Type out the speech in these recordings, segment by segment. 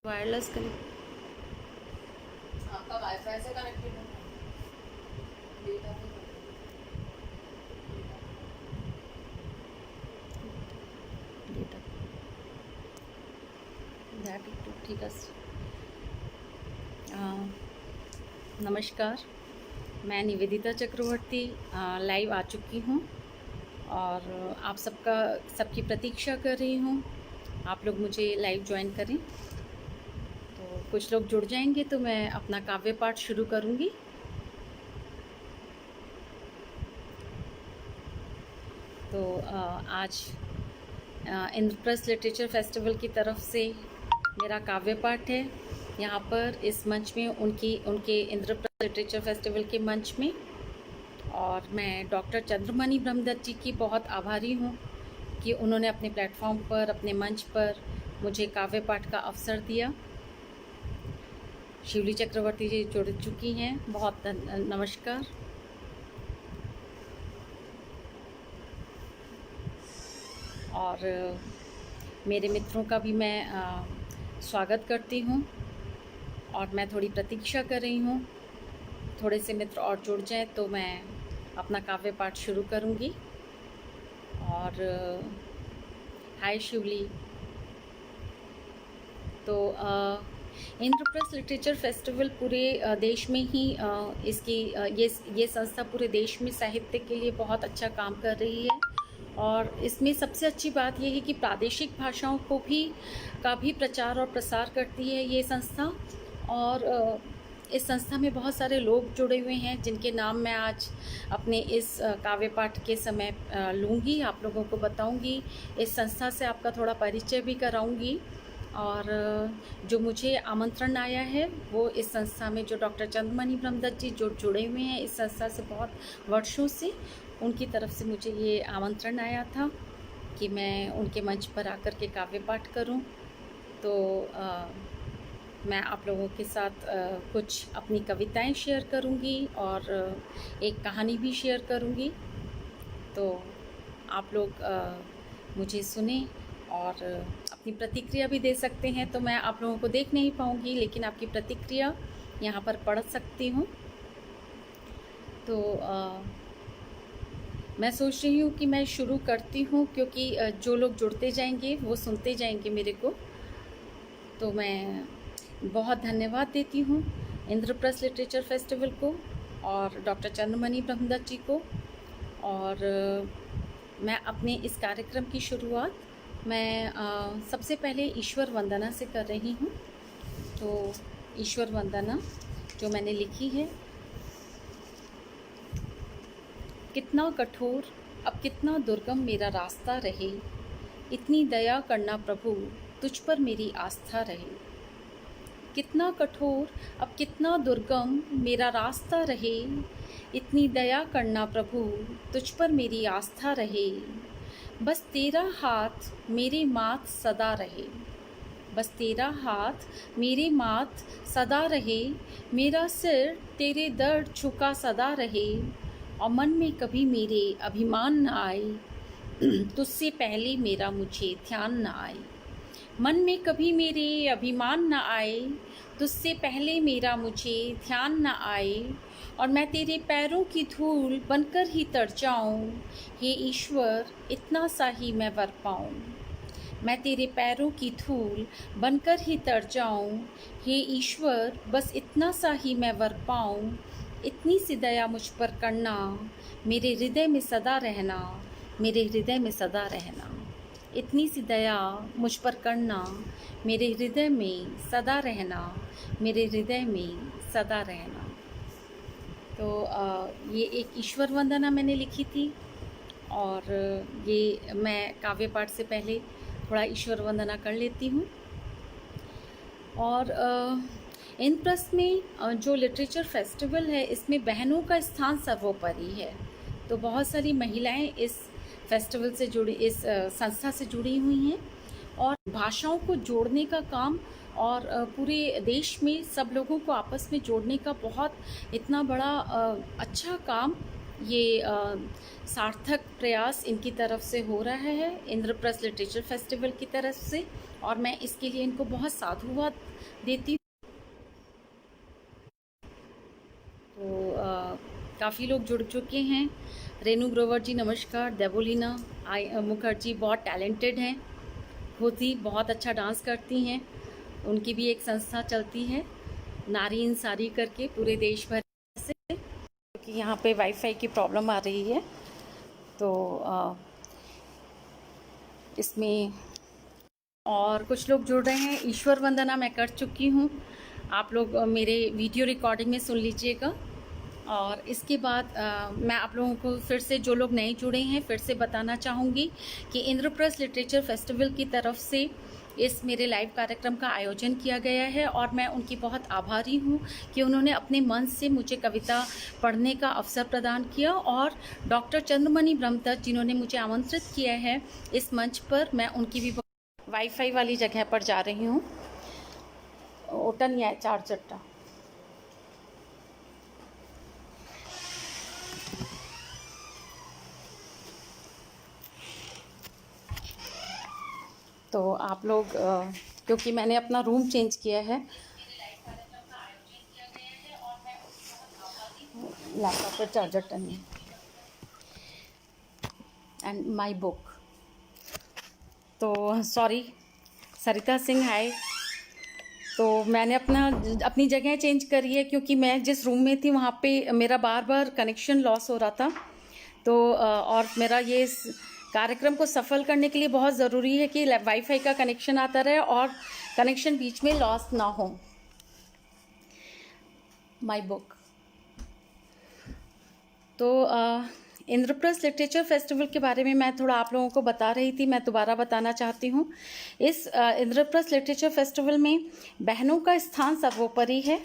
Wireless connect. आपका wifi से connected है डेटा से डेटा दैट टू ठीक है। नमस्कार, मैं निवेदिता चक्रवर्ती लाइव आ चुकी हूँ और आप सबकी प्रतीक्षा कर रही हूँ। आप लोग मुझे लाइव ज्वाइन करें तो कुछ लोग जुड़ जाएंगे तो मैं अपना काव्य पाठ शुरू करूँगी। तो आज इंद्रप्रस्थ लिटरेचर फेस्टिवल की तरफ से मेरा काव्य पाठ है यहाँ पर इस मंच में, उनके इंद्रप्रस्थ लिटरेचर फेस्टिवल के मंच में। और मैं डॉक्टर चंद्रमणि ब्रह्मदत्त जी की बहुत आभारी हूँ कि उन्होंने अपने प्लेटफॉर्म पर, अपने मंच पर मुझे काव्य पाठ का अवसर दिया। शिवली चक्रवर्ती जी जुड़ चुकी हैं, बहुत नमस्कार। और मेरे मित्रों का भी मैं स्वागत करती हूँ और मैं थोड़ी प्रतीक्षा कर रही हूँ, थोड़े से मित्र और जुड़ जाएं तो मैं अपना काव्य पाठ शुरू करूँगी। और हाय शिवली। तो इंद्रप्रस्थ लिटरेचर फेस्टिवल पूरे देश में ही ये संस्था पूरे देश में साहित्य के लिए बहुत अच्छा काम कर रही है। और इसमें सबसे अच्छी बात यह है कि प्रादेशिक भाषाओं का भी प्रचार और प्रसार करती है ये संस्था। और इस संस्था में बहुत सारे लोग जुड़े हुए हैं जिनके नाम मैं आज अपने इस काव्य पाठ के समय लूँगी, आप लोगों को बताऊँगी, इस संस्था से आपका थोड़ा परिचय भी कराऊँगी। और जो मुझे आमंत्रण आया है वो इस संस्था में जो डॉक्टर चंद्रमणि ब्रह्मदत्त जी जो जुड़े हुए हैं इस संस्था से बहुत वर्षों से, उनकी तरफ से मुझे ये आमंत्रण आया था कि मैं उनके मंच पर आकर के काव्य पाठ करूं। तो मैं आप लोगों के साथ कुछ अपनी कविताएं शेयर करूंगी और एक कहानी भी शेयर करूंगी। तो आप लोग मुझे सुने और अपनी प्रतिक्रिया भी दे सकते हैं। तो मैं आप लोगों को देख नहीं पाऊँगी लेकिन आपकी प्रतिक्रिया यहाँ पर पढ़ सकती हूँ। तो मैं सोच रही हूँ कि मैं शुरू करती हूँ क्योंकि जो लोग जुड़ते जाएंगे वो सुनते जाएंगे मेरे को। तो मैं बहुत धन्यवाद देती हूँ इंद्रप्रस्थ लिटरेचर फेस्टिवल को और डॉक्टर चंद्रमणि ब्रह्मदत्त जी को। और मैं अपने इस कार्यक्रम की शुरुआत मैं सबसे पहले ईश्वर वंदना से कर रही हूँ। तो ईश्वर वंदना जो मैंने लिखी है। कितना कठोर अब कितना दुर्गम मेरा रास्ता रहे, इतनी दया करना प्रभु तुझ पर मेरी आस्था रहे। कितना कठोर अब कितना दुर्गम मेरा रास्ता रहे, इतनी दया करना प्रभु तुझ पर मेरी आस्था रहे। बस तेरा हाथ मेरे माथ सदा रहे, बस तेरा हाथ मेरे माथ सदा रहे। मेरा सिर तेरे दर झुका सदा रहे और मन में कभी मेरे अभिमान न आए, तुझसे पहले मेरा मुझे ध्यान न आए। मन में कभी मेरे अभिमान न आए, तुझसे पहले मेरा मुझे ध्यान न आए। और मैं तेरे पैरों की धूल बनकर ही तर जाऊं, हे ईश्वर इतना सा ही मैं वर पाऊं। मैं तेरे पैरों की धूल बनकर ही तर जाऊं, हे ईश्वर बस इतना सा ही मैं वर पाऊं। इतनी सी दया मुझ पर करना, मेरे हृदय में सदा रहना, मेरे हृदय में सदा रहना। इतनी सी दया मुझ पर करना, मेरे हृदय में सदा रहना, मेरे हृदय में सदा रहना। तो ये एक ईश्वर वंदना मैंने लिखी थी। और ये मैं काव्य पाठ से पहले थोड़ा ईश्वर वंदना कर लेती हूँ। और इंद्रप्रस्थ में जो लिटरेचर फेस्टिवल है इसमें बहनों का स्थान सर्वोपरि है। तो बहुत सारी महिलाएं इस फेस्टिवल से जुड़ी, इस संस्था से जुड़ी हुई हैं और भाषाओं को जोड़ने का काम और पूरे देश में सब लोगों को आपस में जोड़ने का बहुत इतना बड़ा अच्छा काम ये सार्थक प्रयास इनकी तरफ से हो रहा है इंद्रप्रस्थ लिटरेचर फेस्टिवल की तरफ से। और मैं इसके लिए इनको बहुत साधुवाद देती हूँ। तो काफ़ी लोग जुड़ चुके हैं। रेनू ग्रोवर जी नमस्कार। देवोलीना मुखर्जी बहुत टैलेंटेड हैं, खुद ही बहुत अच्छा डांस करती हैं। उनकी भी एक संस्था चलती है नारी इंसारी करके पूरे देश भर से, क्योंकि यहाँ पे वाईफाई की प्रॉब्लम आ रही है। तो इसमें और कुछ लोग जुड़ रहे हैं। ईश्वर वंदना मैं कर चुकी हूँ, आप लोग मेरे वीडियो रिकॉर्डिंग में सुन लीजिएगा। और इसके बाद मैं आप लोगों को फिर से, जो लोग नए जुड़े हैं, फिर से बताना चाहूँगी कि इंद्रप्रस्थ लिटरेचर फेस्टिवल की तरफ से इस मेरे लाइव कार्यक्रम का आयोजन किया गया है और मैं उनकी बहुत आभारी हूँ कि उन्होंने अपने मन से मुझे कविता पढ़ने का अवसर प्रदान किया। और डॉक्टर चंद्रमणि ब्रह्मदत्त जिन्होंने मुझे आमंत्रित किया है इस मंच पर, मैं उनकी भी वाईफाई वाली जगह पर जा रही हूँ। ओटन या चार चट्टा। तो आप लोग क्योंकि मैंने अपना रूम चेंज किया है, लैपटॉप पर चार्जर टंगे एंड माय बुक। तो सॉरी सरिता सिंह, हाय। तो मैंने अपनी जगह चेंज करी है क्योंकि मैं जिस रूम में थी वहाँ पे मेरा बार बार कनेक्शन लॉस हो रहा था। तो और मेरा ये कार्यक्रम को सफल करने के लिए बहुत ज़रूरी है कि वाईफाई का कनेक्शन आता रहे और कनेक्शन बीच में लॉस ना हो। My book. तो इंद्रप्रस्थ लिटरेचर फेस्टिवल के बारे में मैं थोड़ा आप लोगों को बता रही थी, मैं दोबारा बताना चाहती हूँ। इस इंद्रप्रस्थ लिटरेचर फेस्टिवल में बहनों का स्थान सर्वोपरि है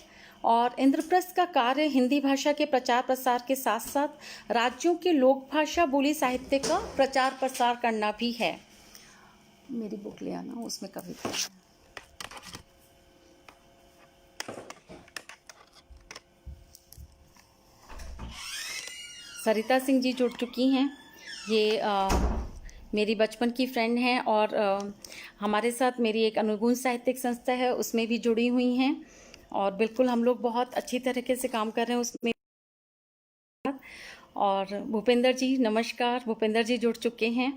और इंद्रप्रस्थ का कार्य हिंदी भाषा के प्रचार प्रसार के साथ साथ राज्यों के लोक भाषा बोली साहित्य का प्रचार प्रसार करना भी है। मेरी बुक ले आना, उसमें कविता। सरिता सिंह जी जुड़ चुकी हैं। ये मेरी बचपन की फ्रेंड हैं और हमारे साथ मेरी एक अनुगुण साहित्यिक संस्था है उसमें भी जुड़ी हुई हैं और बिल्कुल हम लोग बहुत अच्छी तरीके से काम कर रहे हैं उसमें। और भूपेंद्र जी नमस्कार, भूपेंद्र जी जुड़ चुके हैं।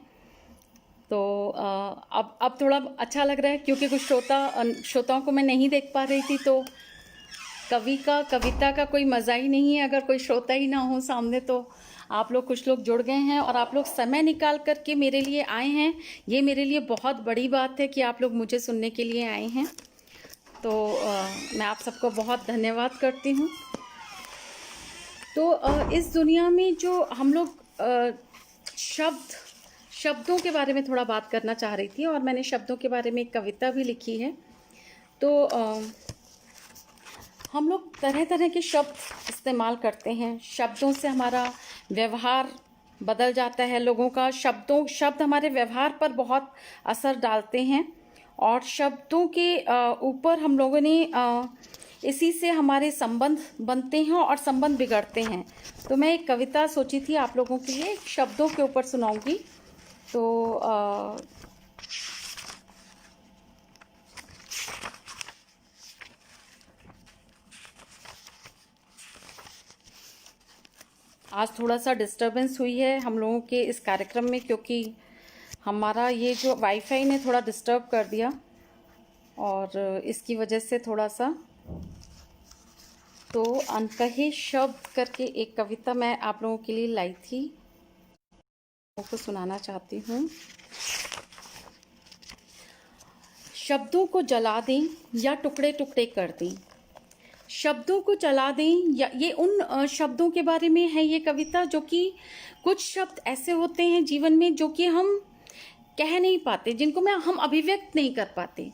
तो अब थोड़ा अच्छा लग रहा है क्योंकि कुछ श्रोताओं को मैं नहीं देख पा रही थी। तो कविता का कोई मज़ा ही नहीं है अगर कोई श्रोता ही ना हो सामने। तो आप लोग, कुछ लोग जुड़ गए हैं और आप लोग समय निकाल कर के मेरे लिए आए हैं, ये मेरे लिए बहुत बड़ी बात है कि आप लोग मुझे सुनने के लिए आए हैं। तो मैं आप सबको बहुत धन्यवाद करती हूँ। तो इस दुनिया में जो हम लोग शब्दों के बारे में थोड़ा बात करना चाह रही थी और मैंने शब्दों के बारे में एक कविता भी लिखी है। तो हम लोग तरह तरह के शब्द इस्तेमाल करते हैं, शब्दों से हमारा व्यवहार बदल जाता है। लोगों का शब्द हमारे व्यवहार पर बहुत असर डालते हैं और शब्दों के ऊपर हम लोगों ने इसी से हमारे संबंध बनते हैं और संबंध बिगड़ते हैं। तो मैं एक कविता सोची थी आप लोगों के लिए, शब्दों के ऊपर सुनाऊंगी। तो आज थोड़ा सा डिस्टरबेंस हुई है हम लोगों के इस कार्यक्रम में क्योंकि हमारा ये जो वाईफाई ने थोड़ा डिस्टर्ब कर दिया और इसकी वजह से थोड़ा सा। तो अनकहे शब्द करके एक कविता मैं आप लोगों के लिए लाई थी, आपको सुनाना चाहती हूँ। शब्दों को जला दें या टुकड़े टुकड़े कर दें, शब्दों को जला दें या, ये उन शब्दों के बारे में है ये कविता जो कि कुछ शब्द ऐसे होते हैं जीवन में जो कि हम कह नहीं पाते, जिनको हम अभिव्यक्त नहीं कर पाते,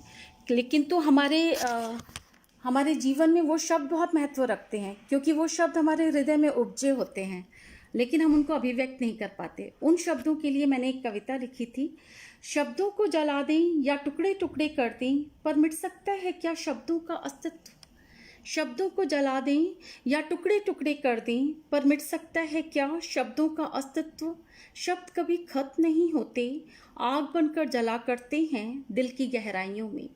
लेकिन तो हमारे जीवन में वो शब्द बहुत महत्व रखते हैं क्योंकि वो शब्द हमारे हृदय में उपजे होते हैं, लेकिन हम उनको अभिव्यक्त नहीं कर पाते। उन शब्दों के लिए मैंने एक कविता लिखी थी। शब्दों को जला दें या टुकड़े टुकड़े कर दें, पर मिट सकता है क्या शब्दों का अस्तित्व? शब्दों को जला दें या टुकड़े टुकड़े कर दें, पर मिट सकता है क्या शब्दों का अस्तित्व? शब्द कभी खत्म नहीं होते, आग बनकर जला करते हैं दिल की गहराइयों में।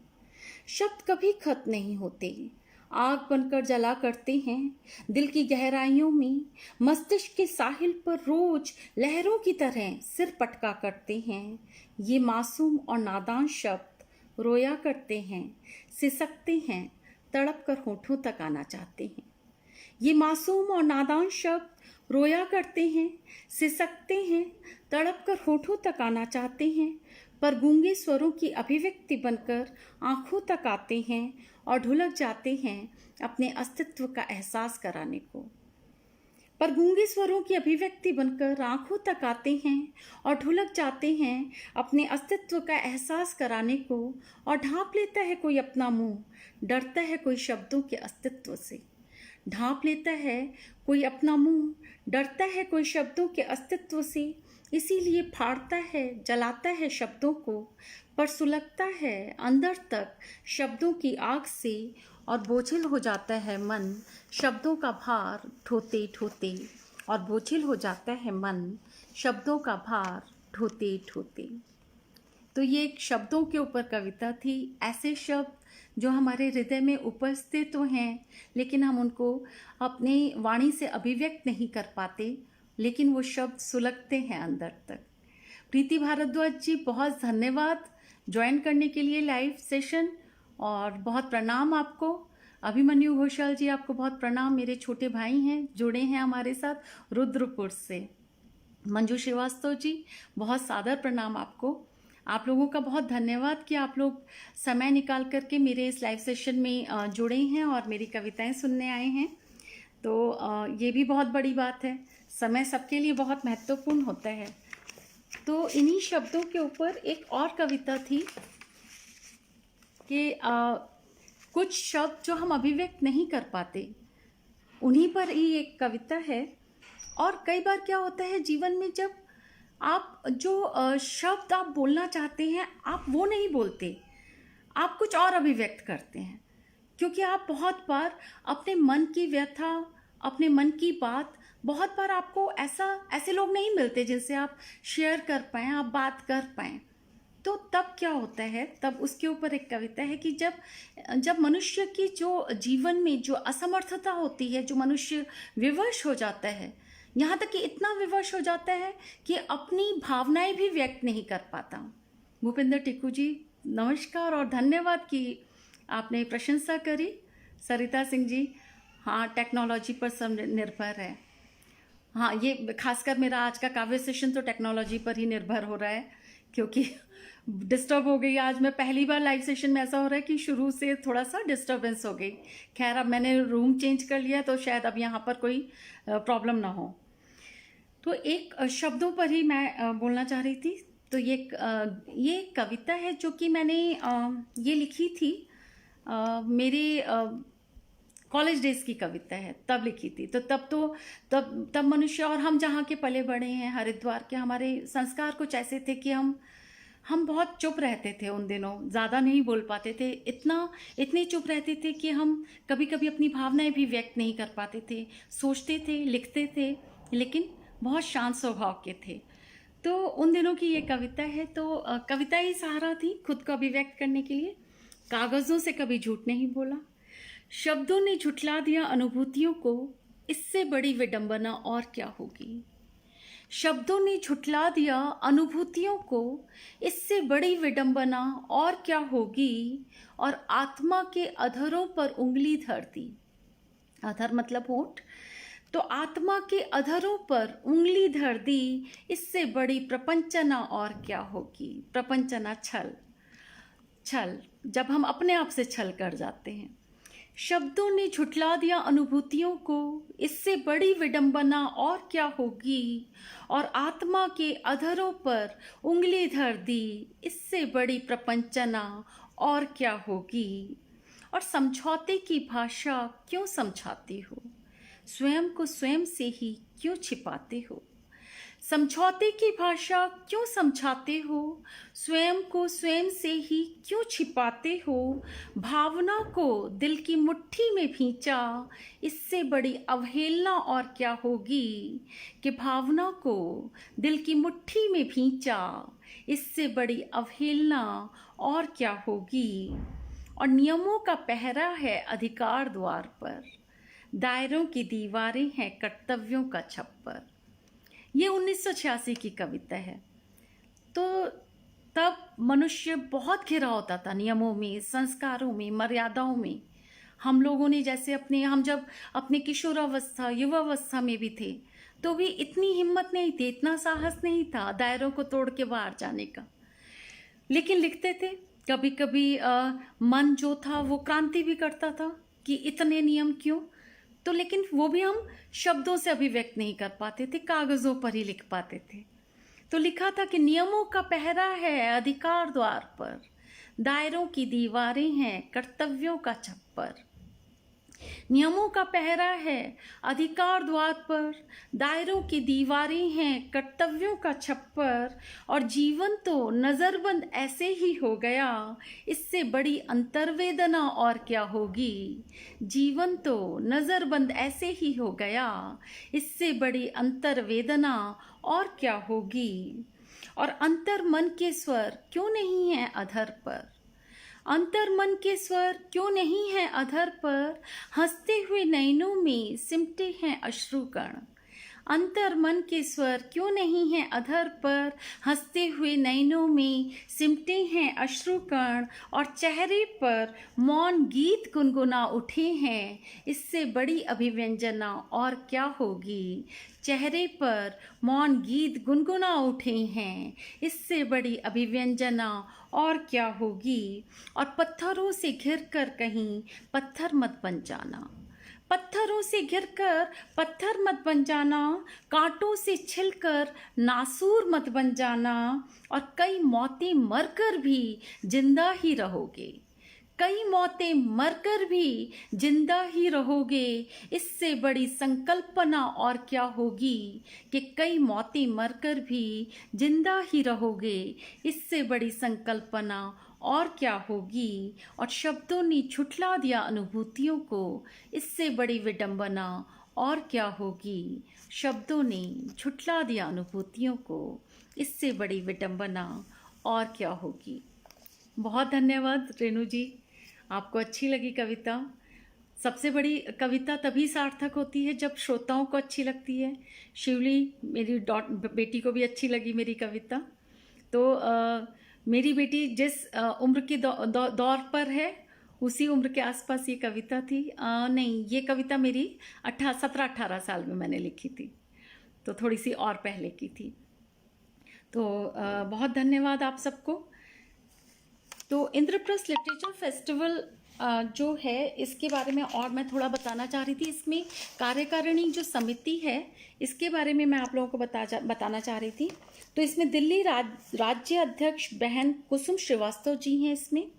शब्द कभी खत्म नहीं होते, आग बनकर जला करते हैं दिल की गहराइयों में। मस्तिष्क के साहिल पर रोज लहरों की तरह सिर पटका करते हैं। ये मासूम और नादान शब्द रोया करते हैं, सिसकते हैं, तड़प कर होठों तक आना चाहते हैं। ये मासूम और नादान शब्द रोया करते हैं, सिसकते हैं, तड़प कर होठों तक आना चाहते हैं, पर गूंगे स्वरों की अभिव्यक्ति बनकर आंखों तक आते हैं और ढुलक जाते हैं अपने अस्तित्व का एहसास कराने को। पर गूंगे स्वरों की अभिव्यक्ति बनकर आंखों तक आते हैं और ढुलक जाते हैं अपने अस्तित्व का एहसास कराने को। और ढांप लेता है कोई अपना मुंह, डरता है कोई शब्दों के अस्तित्व से। ढांप लेता है कोई अपना मुंह, डरता है कोई शब्दों के अस्तित्व से। इसीलिए फाड़ता है, जलाता है शब्दों को, पर सुलगता है अंदर तक शब्दों की आग से। और बोझिल हो जाता है मन शब्दों का भार ढोते ढोते, और बोझिल हो जाता है मन शब्दों का भार ढोते ढोते। तो ये एक शब्दों के ऊपर कविता थी। ऐसे शब्द जो हमारे हृदय में उपस्थित तो हैं, लेकिन हम उनको अपनी वाणी से अभिव्यक्त नहीं कर पाते, लेकिन वो शब्द सुलगते हैं अंदर तक। प्रीति भारद्वाज जी, बहुत धन्यवाद ज्वाइन करने के लिए लाइव सेशन, और बहुत प्रणाम आपको। अभिमन्यु घोषाल जी, आपको बहुत प्रणाम, मेरे छोटे भाई हैं, जुड़े हैं हमारे साथ रुद्रपुर से। मंजू श्रीवास्तव जी, बहुत सादर प्रणाम आपको। आप लोगों का बहुत धन्यवाद कि आप लोग समय निकाल करके मेरे इस लाइव सेशन में जुड़े हैं और मेरी कविताएं सुनने आए हैं। तो ये भी बहुत बड़ी बात है, समय सबके लिए बहुत महत्वपूर्ण होता है। तो इन्हीं शब्दों के ऊपर एक और कविता थी कि कुछ शब्द जो हम अभिव्यक्त नहीं कर पाते, उन्हीं पर ही एक कविता है। और कई बार क्या होता है जीवन में, जब आप जो शब्द आप बोलना चाहते हैं, आप वो नहीं बोलते, आप कुछ और अभिव्यक्त करते हैं, क्योंकि आप बहुत बार अपने मन की व्यथा, अपने मन की बात, बहुत बार आपको ऐसे लोग नहीं मिलते जिनसे आप शेयर कर पाएँ, आप बात कर पाएँ। तो तब क्या होता है, तब उसके ऊपर एक कविता है कि जब मनुष्य की जो जीवन में जो असमर्थता होती है, जो मनुष्य विवश हो जाता है, यहाँ तक कि इतना विवश हो जाता है कि अपनी भावनाएं भी व्यक्त नहीं कर पाता। भूपेंद्र टिक्कू जी, नमस्कार और धन्यवाद कि आपने प्रशंसा करी। सरिता सिंह जी, हाँ, टेक्नोलॉजी पर सब निर्भर है। हाँ, ये खासकर मेरा आज का काव्य सेशन तो टेक्नोलॉजी पर ही निर्भर हो रहा है, क्योंकि डिस्टर्ब हो गई आज। मैं पहली बार लाइव सेशन में ऐसा हो रहा है कि शुरू से थोड़ा सा डिस्टर्बेंस हो गई। खैर, अब मैंने रूम चेंज कर लिया तो शायद अब यहाँ पर कोई प्रॉब्लम ना हो। तो एक शब्दों पर ही मैं बोलना चाह रही थी। तो ये कविता है जो कि मैंने ये लिखी थी मेरे कॉलेज डेज की कविता है, तब लिखी थी। तो तब मनुष्य, और हम जहाँ के पले बड़े हैं, हरिद्वार के, हमारे संस्कार कुछ ऐसे थे कि हम बहुत चुप रहते थे उन दिनों, ज़्यादा नहीं बोल पाते थे। इतने चुप रहते थे कि हम कभी कभी अपनी भावनाएं भी व्यक्त नहीं कर पाते थे। सोचते थे, लिखते थे, लेकिन बहुत शांत स्वभाव के थे। तो उन दिनों की ये कविता है। तो कविता ही सहारा थी खुद को अभिव्यक्त करने के लिए। कागज़ों से कभी झूठ नहीं बोला, शब्दों ने झुठला दिया अनुभूतियों को, इससे बड़ी विडंबना और क्या होगी। शब्दों ने झुठला दिया अनुभूतियों को, इससे बड़ी विडंबना और क्या होगी। और आत्मा के अधरों पर उंगली धर दी, अधर मतलब होठ, तो आत्मा के अधरों पर उंगली धर दी, इससे बड़ी प्रपंचना और क्या होगी। प्रपंचना, छल, जब हम अपने आप से छल कर जाते हैं। शब्दों ने झुठला दिया अनुभूतियों को, इससे बड़ी विडंबना और क्या होगी। और आत्मा के अधरों पर उंगली धर दी, इससे बड़ी प्रपंचना और क्या होगी। और समझौते की भाषा क्यों समझाते हो, स्वयं को स्वयं से ही क्यों छिपाते हो। समझौते की भाषा क्यों समझाते हो, स्वयं को स्वयं से ही क्यों छिपाते हो, भावना को दिल की मुट्ठी में भींचा, इससे बड़ी अवहेलना और क्या होगी, कि भावना को दिल की मुट्ठी में भींचा, इससे बड़ी अवहेलना और क्या होगी। और नियमों का पहरा है अधिकार द्वार पर, दायरों की दीवारें हैं कर्तव्यों का छप्पर। ये 1986 की कविता है। तो तब मनुष्य बहुत घिरा होता था नियमों में, संस्कारों में, मर्यादाओं में। हम लोगों ने जैसे हम जब अपने किशोरावस्था युवावस्था में भी थे तो भी इतनी हिम्मत नहीं थी, इतना साहस नहीं था दायरों को तोड़ के बाहर जाने का। लेकिन लिखते थे, कभी कभी मन जो था वो क्रांति भी करता था कि इतने नियम क्यों। तो लेकिन वो भी हम शब्दों से अभिव्यक्त नहीं कर पाते थे, कागजों पर ही लिख पाते थे। तो लिखा था कि नियमों का पहरा है अधिकार द्वार पर, दायरों की दीवारें हैं कर्तव्यों का छप्पर। नियमों का पहरा है अधिकार द्वार पर, दायरों की दीवारें हैं कर्तव्यों का छप्पर। और जीवन तो नजरबंद ऐसे ही हो गया, इससे बड़ी अंतर्वेदना और क्या होगी। जीवन तो नजरबंद ऐसे ही हो गया, इससे बड़ी अंतर्वेदना और क्या होगी। और अंतर मन के स्वर क्यों नहीं है अधर पर, अंतर मन के स्वर क्यों नहीं है अधर पर, हंसते हुए नैनों में सिमटे हैं अश्रुकण। अंतर मन के स्वर क्यों नहीं है अधर पर, हंसते हुए नैनों में सिमटे हैं अश्रुकण। और चेहरे पर मौन गीत गुनगुना उठे हैं, इससे बड़ी अभिव्यंजना और क्या होगी। चेहरे पर मौन गीत गुनगुना उठे हैं, इससे बड़ी अभिव्यंजना और क्या होगी। और पत्थरों से घिर कर कहीं पत्थर मत बन जाना, पत्थरों से घिरकर पत्थर मत बन जाना, कांटों से छिलकर नासूर मत बन जाना। और कई मौतें मरकर भी जिंदा ही रहोगे, कई मौतें मरकर भी जिंदा ही रहोगे, इससे बड़ी संकल्पना और क्या होगी। कि कई मौतें मरकर भी जिंदा ही रहोगे, इससे बड़ी संकल्पना और क्या होगी। और शब्दों ने झुठला दिया अनुभूतियों को, इससे बड़ी विडंबना और क्या होगी। शब्दों ने झुठला दिया अनुभूतियों को, इससे बड़ी विडंबना और क्या होगी। बहुत धन्यवाद रेणु जी, आपको अच्छी लगी कविता। सबसे बड़ी कविता तभी सार्थक होती है जब श्रोताओं को अच्छी लगती है। शिवली मेरी बेटी को भी अच्छी लगी मेरी कविता। तो मेरी बेटी जिस उम्र के दौर पर है उसी उम्र के आसपास ये कविता थी। नहीं, ये कविता मेरी 17-18 साल में मैंने लिखी थी, तो थोड़ी सी और पहले की थी। तो बहुत धन्यवाद आप सबको। तो इंद्रप्रस्थ लिटरेचर फेस्टिवल जो है इसके बारे में और मैं थोड़ा बताना चाह रही थी। इसमें कार्यकारिणी जो समिति है इसके बारे में मैं आप लोगों को बताना चाह रही थी। तो इसमें दिल्ली राज्य अध्यक्ष बहन कुसुम श्रीवास्तव जी हैं, इसमें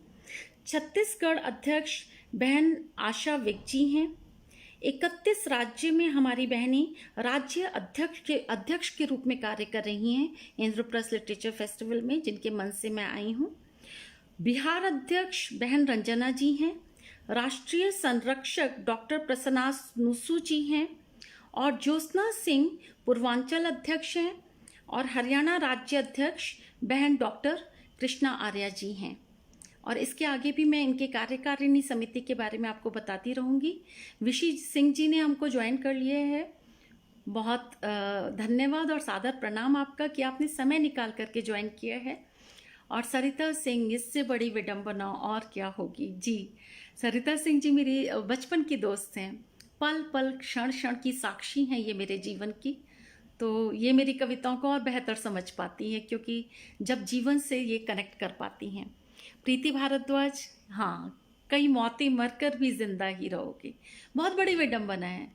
छत्तीसगढ़ अध्यक्ष बहन आशा विक जी हैं। 31 राज्य में हमारी बहनें राज्य अध्यक्ष के रूप में कार्य कर रही हैं इंद्रप्रस्थ लिटरेचर फेस्टिवल में, जिनके मन से मैं आई हूँ। बिहार अध्यक्ष बहन रंजना जी हैं, राष्ट्रीय संरक्षक डॉक्टर प्रसन्नास नुसू जी हैं, और ज्योत्सना सिंह पूर्वांचल अध्यक्ष हैं, और हरियाणा राज्य अध्यक्ष बहन डॉक्टर कृष्णा आर्या जी हैं। और इसके आगे भी मैं इनके कार्यकारिणी समिति के बारे में आपको बताती रहूँगी। विशी सिंह जी ने हमको ज्वाइन कर लिए हैं, बहुत धन्यवाद और सादर प्रणाम आपका कि आपने समय निकाल करके ज्वाइन किया है। और सरिता सिंह, इससे बड़ी विडंबना और क्या होगी जी। सरिता सिंह जी मेरी बचपन की दोस्त हैं, पल पल क्षण क्षण की साक्षी हैं ये मेरे जीवन की। तो ये मेरी कविताओं को और बेहतर समझ पाती हैं क्योंकि जब जीवन से ये कनेक्ट कर पाती हैं। प्रीति भारद्वाज, हाँ, कई मौतें मरकर भी जिंदा ही रहोगे, बहुत बड़ी विडंबना है।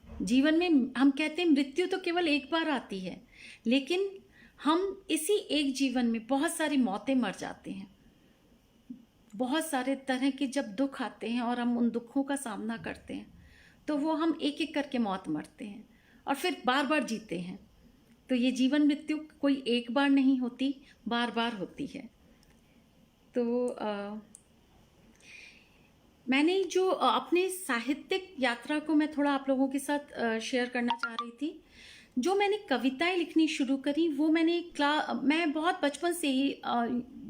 जीवन में हम कहते हैं मृत्यु तो केवल एक बार आती है, लेकिन हम इसी एक जीवन में बहुत सारी मौतें मर जाते हैं। बहुत सारे तरह के जब दुख आते हैं और हम उन दुखों का सामना करते हैं तो वो हम एक एक करके मौत मरते हैं और फिर बार बार जीते हैं। तो ये जीवन मृत्यु कोई एक बार नहीं होती, बार बार होती है। तो मैंने जो अपने साहित्यिक यात्रा को मैं थोड़ा आप लोगों के साथ शेयर करना चाह रही थी। जो मैंने कविताएं लिखनी शुरू करी वो मैं बहुत बचपन से ही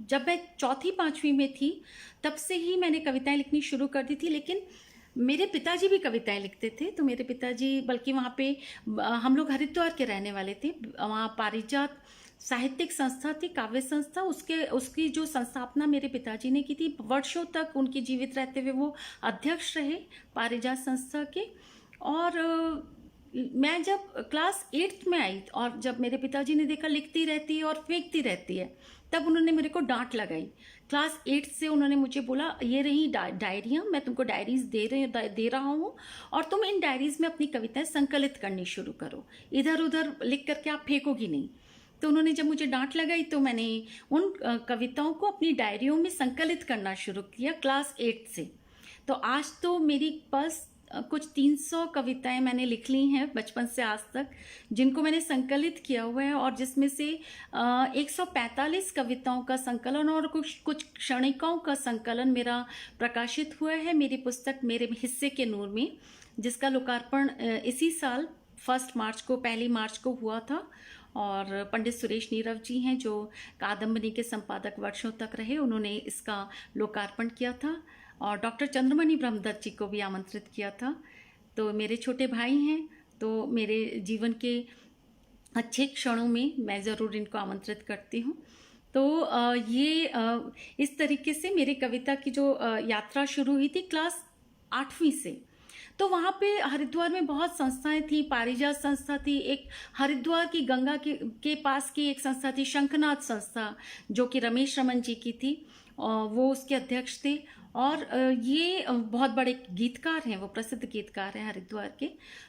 जब मैं चौथी पांचवी में थी तब से ही मैंने कविताएं लिखनी शुरू कर दी थी। लेकिन मेरे पिताजी भी कविताएं लिखते थे, तो मेरे पिताजी बल्कि वहाँ पे हम लोग हरिद्वार के रहने वाले थे, वहाँ पारिजात साहित्यिक संस्था थी, काव्य संस्था, उसकी जो संस्थापना मेरे पिताजी ने की थी। वर्षों तक उनके जीवित रहते हुए वो अध्यक्ष रहे पारिजात संस्था के। और मैं जब क्लास 8th में आई और जब मेरे पिताजी ने देखा लिखती रहती है और फेंकती रहती है, तब उन्होंने मेरे को डांट लगाई। क्लास 8 से उन्होंने मुझे बोला, ये रही डायरियाँ, मैं तुमको डायरीज दे रहा हूँ और तुम इन डायरीज में अपनी कविताएं संकलित करनी शुरू करो, इधर उधर लिख करके आप फेंकोगी नहीं। तो उन्होंने जब मुझे डांट लगाई तो मैंने उन कविताओं को अपनी डायरियों में संकलित करना शुरू किया क्लास 8 से। तो आज तो मेरी पास कुछ 300 कविताएं मैंने लिख ली हैं बचपन से आज तक, जिनको मैंने संकलित किया हुआ है, और जिसमें से 145 कविताओं का संकलन और कुछ क्षणिकाओं का संकलन मेरा प्रकाशित हुआ है मेरी पुस्तक मेरे हिस्से के नूर में, जिसका लोकार्पण इसी साल 1 मार्च को हुआ था। और पंडित सुरेश नीरव जी हैं जो कादम्बनी के संपादक वर्षों तक रहे, उन्होंने इसका लोकार्पण किया था। और डॉक्टर चंद्रमणि ब्रह्मदत्त जी को भी आमंत्रित किया था। तो मेरे छोटे भाई हैं, तो मेरे जीवन के अच्छे क्षणों में मैं ज़रूर इनको आमंत्रित करती हूँ। तो इस तरीके से मेरी कविता की जो यात्रा शुरू हुई थी क्लास 8वीं से। तो वहाँ पे हरिद्वार में बहुत संस्थाएं थी, पारिजात संस्था थी, एक हरिद्वार की गंगा के पास की एक संस्था थी शंखनाद संस्था, जो कि रमेश रमन जी की थी, वो उसके अध्यक्ष थे। और ये बहुत बड़े गीतकार हैं, वो प्रसिद्ध गीतकार हैं हरिद्वार के।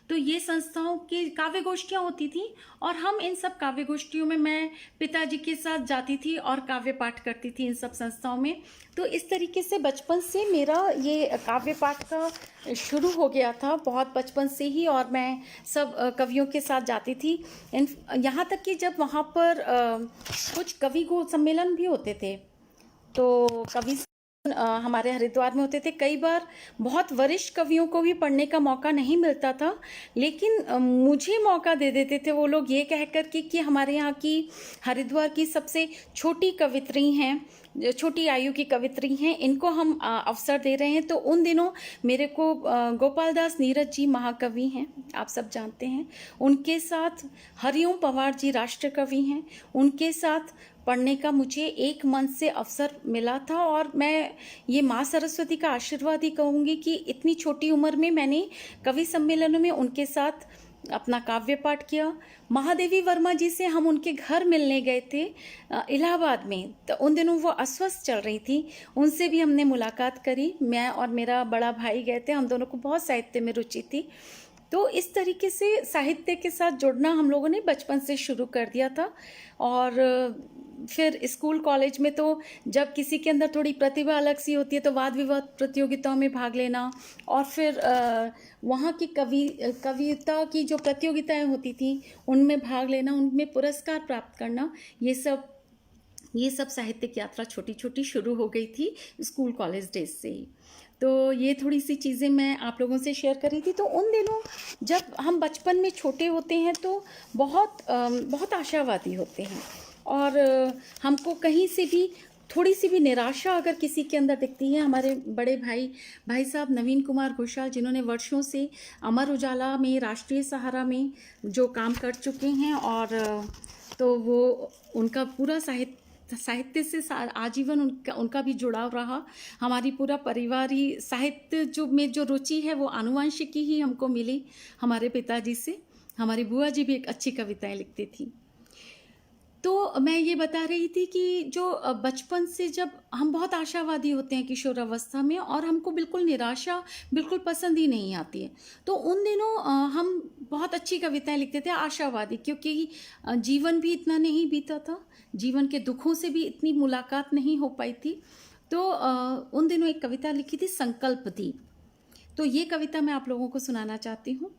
तो ये संस्थाओं की काव्य गोष्ठियाँ होती थी और हम इन सब काव्य गोष्ठियों में मैं पिताजी के साथ जाती थी और काव्य पाठ करती थी इन सब संस्थाओं में। तो इस तरीके से बचपन से मेरा ये काव्य पाठ का शुरू हो गया था, बहुत बचपन से ही। और मैं सब कवियों के साथ जाती थी, यहाँ तक कि जब वहाँ पर कुछ कवि सम्मेलन भी होते थे, तो कवि हमारे हरिद्वार में होते थे। कई बार बहुत वरिष्ठ कवियों को भी पढ़ने का मौका नहीं मिलता था, लेकिन मुझे मौका दे देते थे वो लोग, ये कहकर कि हमारे यहाँ की हरिद्वार की सबसे छोटी कवित्री हैं, छोटी आयु की कवित्री हैं, इनको हम अवसर दे रहे हैं। तो उन दिनों मेरे को गोपाल दास नीरज जी महाकवि हैं, आप सब जानते हैं, उनके साथ हरिओम पवार जी राष्ट्र कवि हैं, उनके साथ पढ़ने का मुझे एक मन से अवसर मिला था। और मैं ये माँ सरस्वती का आशीर्वाद ही कहूँगी कि इतनी छोटी उम्र में मैंने कवि सम्मेलनों में उनके साथ अपना काव्य पाठ किया। महादेवी वर्मा जी से हम उनके घर मिलने गए थे इलाहाबाद में, तो उन दिनों वो अस्वस्थ चल रही थी, उनसे भी हमने मुलाकात करी। मैं और मेरा बड़ा भाई गए थे, हम दोनों को बहुत साहित्य में रुचि थी। तो इस तरीके से साहित्य के साथ जुड़ना हम लोगों ने बचपन से शुरू कर दिया था। और फिर स्कूल कॉलेज में तो जब किसी के अंदर थोड़ी प्रतिभा अलग सी होती है तो वाद विवाद प्रतियोगिताओं में भाग लेना, और फिर वहाँ की कविता की जो प्रतियोगिताएं होती थी उनमें भाग लेना, उनमें पुरस्कार प्राप्त करना, ये सब साहित्यिक यात्रा छोटी छोटी शुरू हो गई थी स्कूल कॉलेज डेज से ही। तो ये थोड़ी सी चीज़ें मैं आप लोगों से शेयर कर रही थी। तो उन दिनों जब हम बचपन में छोटे होते हैं तो बहुत आशावादी होते हैं, और हमको कहीं से भी थोड़ी सी भी निराशा अगर किसी के अंदर दिखती है। हमारे बड़े भाई साहब नवीन कुमार घोषाल, जिन्होंने वर्षों से अमर उजाला में, राष्ट्रीय सहारा में जो काम कर चुके हैं, और तो वो उनका पूरा साहित्य से आजीवन उनका भी जुड़ाव रहा। हमारी पूरा परिवार ही साहित्य में जो रुचि है वो आनुवंशिकी ही हमको मिली हमारे पिताजी से। हमारी बुआ जी भी एक अच्छी कविताएं लिखती थी। तो मैं ये बता रही थी कि जो बचपन से जब हम बहुत आशावादी होते हैं किशोरावस्था में, और हमको बिल्कुल निराशा बिल्कुल पसंद ही नहीं आती है, तो उन दिनों हम बहुत अच्छी कविताएं लिखते थे आशावादी, क्योंकि जीवन भी इतना नहीं बीता था, जीवन के दुखों से भी इतनी मुलाकात नहीं हो पाई थी। तो उन दिनों एक कविता लिखी थी संकल्प दी, तो ये कविता मैं आप लोगों को सुनाना चाहती हूँ।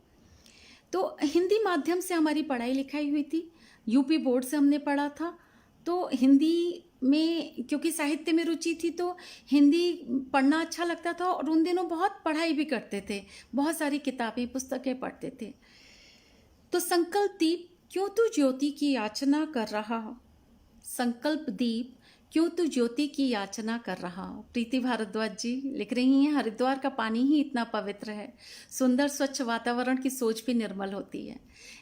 तो हिंदी माध्यम से हमारी पढ़ाई लिखाई हुई थी, यूपी बोर्ड से हमने पढ़ा था। तो हिंदी में क्योंकि साहित्य में रुचि थी तो हिंदी पढ़ना अच्छा लगता था, और उन दिनों बहुत पढ़ाई भी करते थे, बहुत सारी किताबें पुस्तकें पढ़ते थे। तो संकल्प दीप क्यों तू ज्योति की याचना कर रहा, संकल्प दीप क्यों तू ज्योति की याचना कर रहा। प्रीति भारद्वाज जी लिख रही हैं, हरिद्वार का पानी ही इतना पवित्र है, सुंदर स्वच्छ वातावरण की सोच भी निर्मल होती है।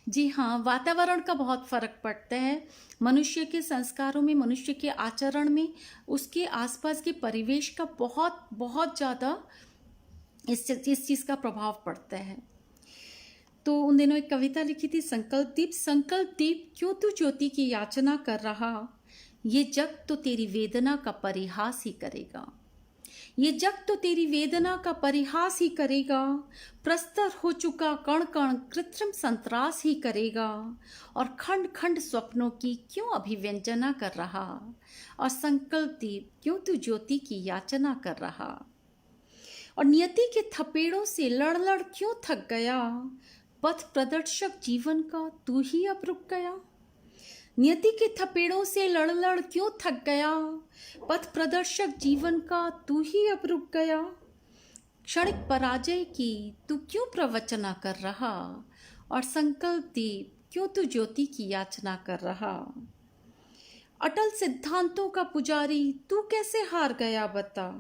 जी हाँ, वातावरण का बहुत फर्क पड़ता है मनुष्य के संस्कारों में, मनुष्य के आचरण में, उसके आसपास के परिवेश का बहुत बहुत ज़्यादा इस चीज़ का प्रभाव पड़ता है। तो उन दिनों एक कविता लिखी थी, संकल्प दीप क्यों तू ज्योति की याचना कर रहा, ये जग तो तेरी वेदना का परिहास ही करेगा, ये जग तो तेरी वेदना का परिहास ही करेगा, प्रस्तर हो चुका कण कण कृत्रिम संतरास ही करेगा, और खंड खंड स्वप्नों की क्यों अभिव्यंजना कर रहा, और संकल्प दीप क्यों तू ज्योति की याचना कर रहा, और नियति के थपेड़ों से लड़ लड़ क्यों थक गया, पथ प्रदर्शक जीवन का तू ही अब रुक गया, नियति के थपेड़ों से लड़ लड़ क्यों थक गया, पथ प्रदर्शक जीवन का तू ही अब रुक गया, क्षणिक पराजय की तू क्यों प्रवचना कर रहा, और संकल्प दीप क्यों तू ज्योति की याचना कर रहा, अटल सिद्धांतों का पुजारी तू कैसे हार गया बता,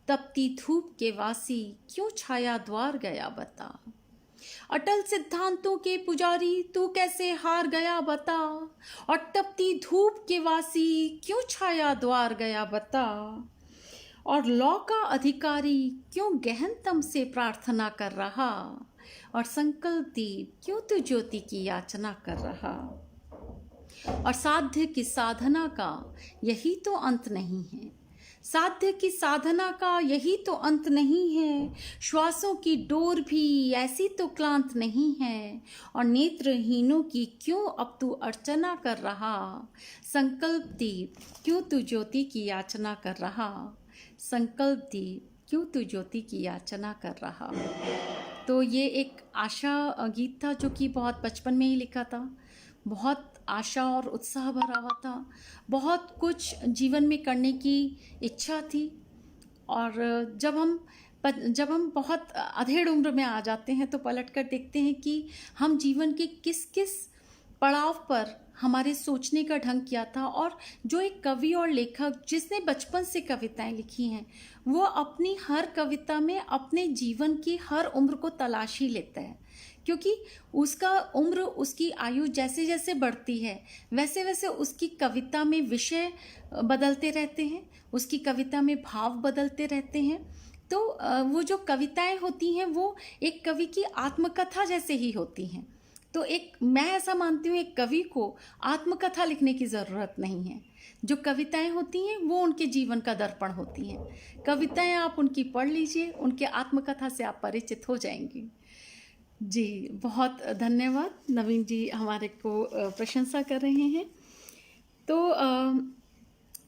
तपती धूप के वासी क्यों छाया द्वार गया बता, अटल सिद्धांतों के पुजारी तू कैसे हार गया बता, और तपती धूप के वासी क्यों छाया द्वार गया बता, और लौ का अधिकारी क्यों गहनतम से प्रार्थना कर रहा, और संकल्प दीप क्यों तू ज्योति की याचना कर रहा, और साध्य की साधना का यही तो अंत नहीं है, साध्य की साधना का यही तो अंत नहीं है, श्वासों की डोर भी ऐसी तो क्लांत नहीं है, और नेत्रहीनों की क्यों अब तू अर्चना कर रहा, संकल्प दीप क्यों तू ज्योति की याचना कर रहा, संकल्प दीप क्यों तू ज्योति की याचना कर रहा। तो ये एक आशा गीत था जो कि बहुत बचपन में ही लिखा था, बहुत आशा और उत्साह भरा हुआ था, बहुत कुछ जीवन में करने की इच्छा थी, और जब हम बहुत अधेड़ उम्र में आ जाते हैं तो पलट कर देखते हैं कि हम जीवन के किस किस पड़ाव पर हमारे सोचने का ढंग क्या था। और जो एक कवि और लेखक जिसने बचपन से कविताएं लिखी हैं, वो अपनी हर कविता में अपने जीवन की हर उम्र को तलाश ही लेता है, क्योंकि उसका उम्र, उसकी आयु जैसे जैसे बढ़ती है वैसे वैसे उसकी कविता में विषय बदलते रहते हैं, उसकी कविता में भाव बदलते रहते हैं। तो वो जो कविताएं होती हैं वो एक कवि की आत्मकथा जैसे ही होती हैं। तो मैं ऐसा मानती हूँ, एक कवि को आत्मकथा लिखने की ज़रूरत नहीं है। जो कविताएं होती हैं वो उनके जीवन का दर्पण होती हैं। कविताएं आप उनकी पढ़ लीजिए, उनके आत्मकथा से आप परिचित हो जाएंगी। जी, बहुत धन्यवाद। नवीन जी हमारे को प्रशंसा कर रहे हैं। तो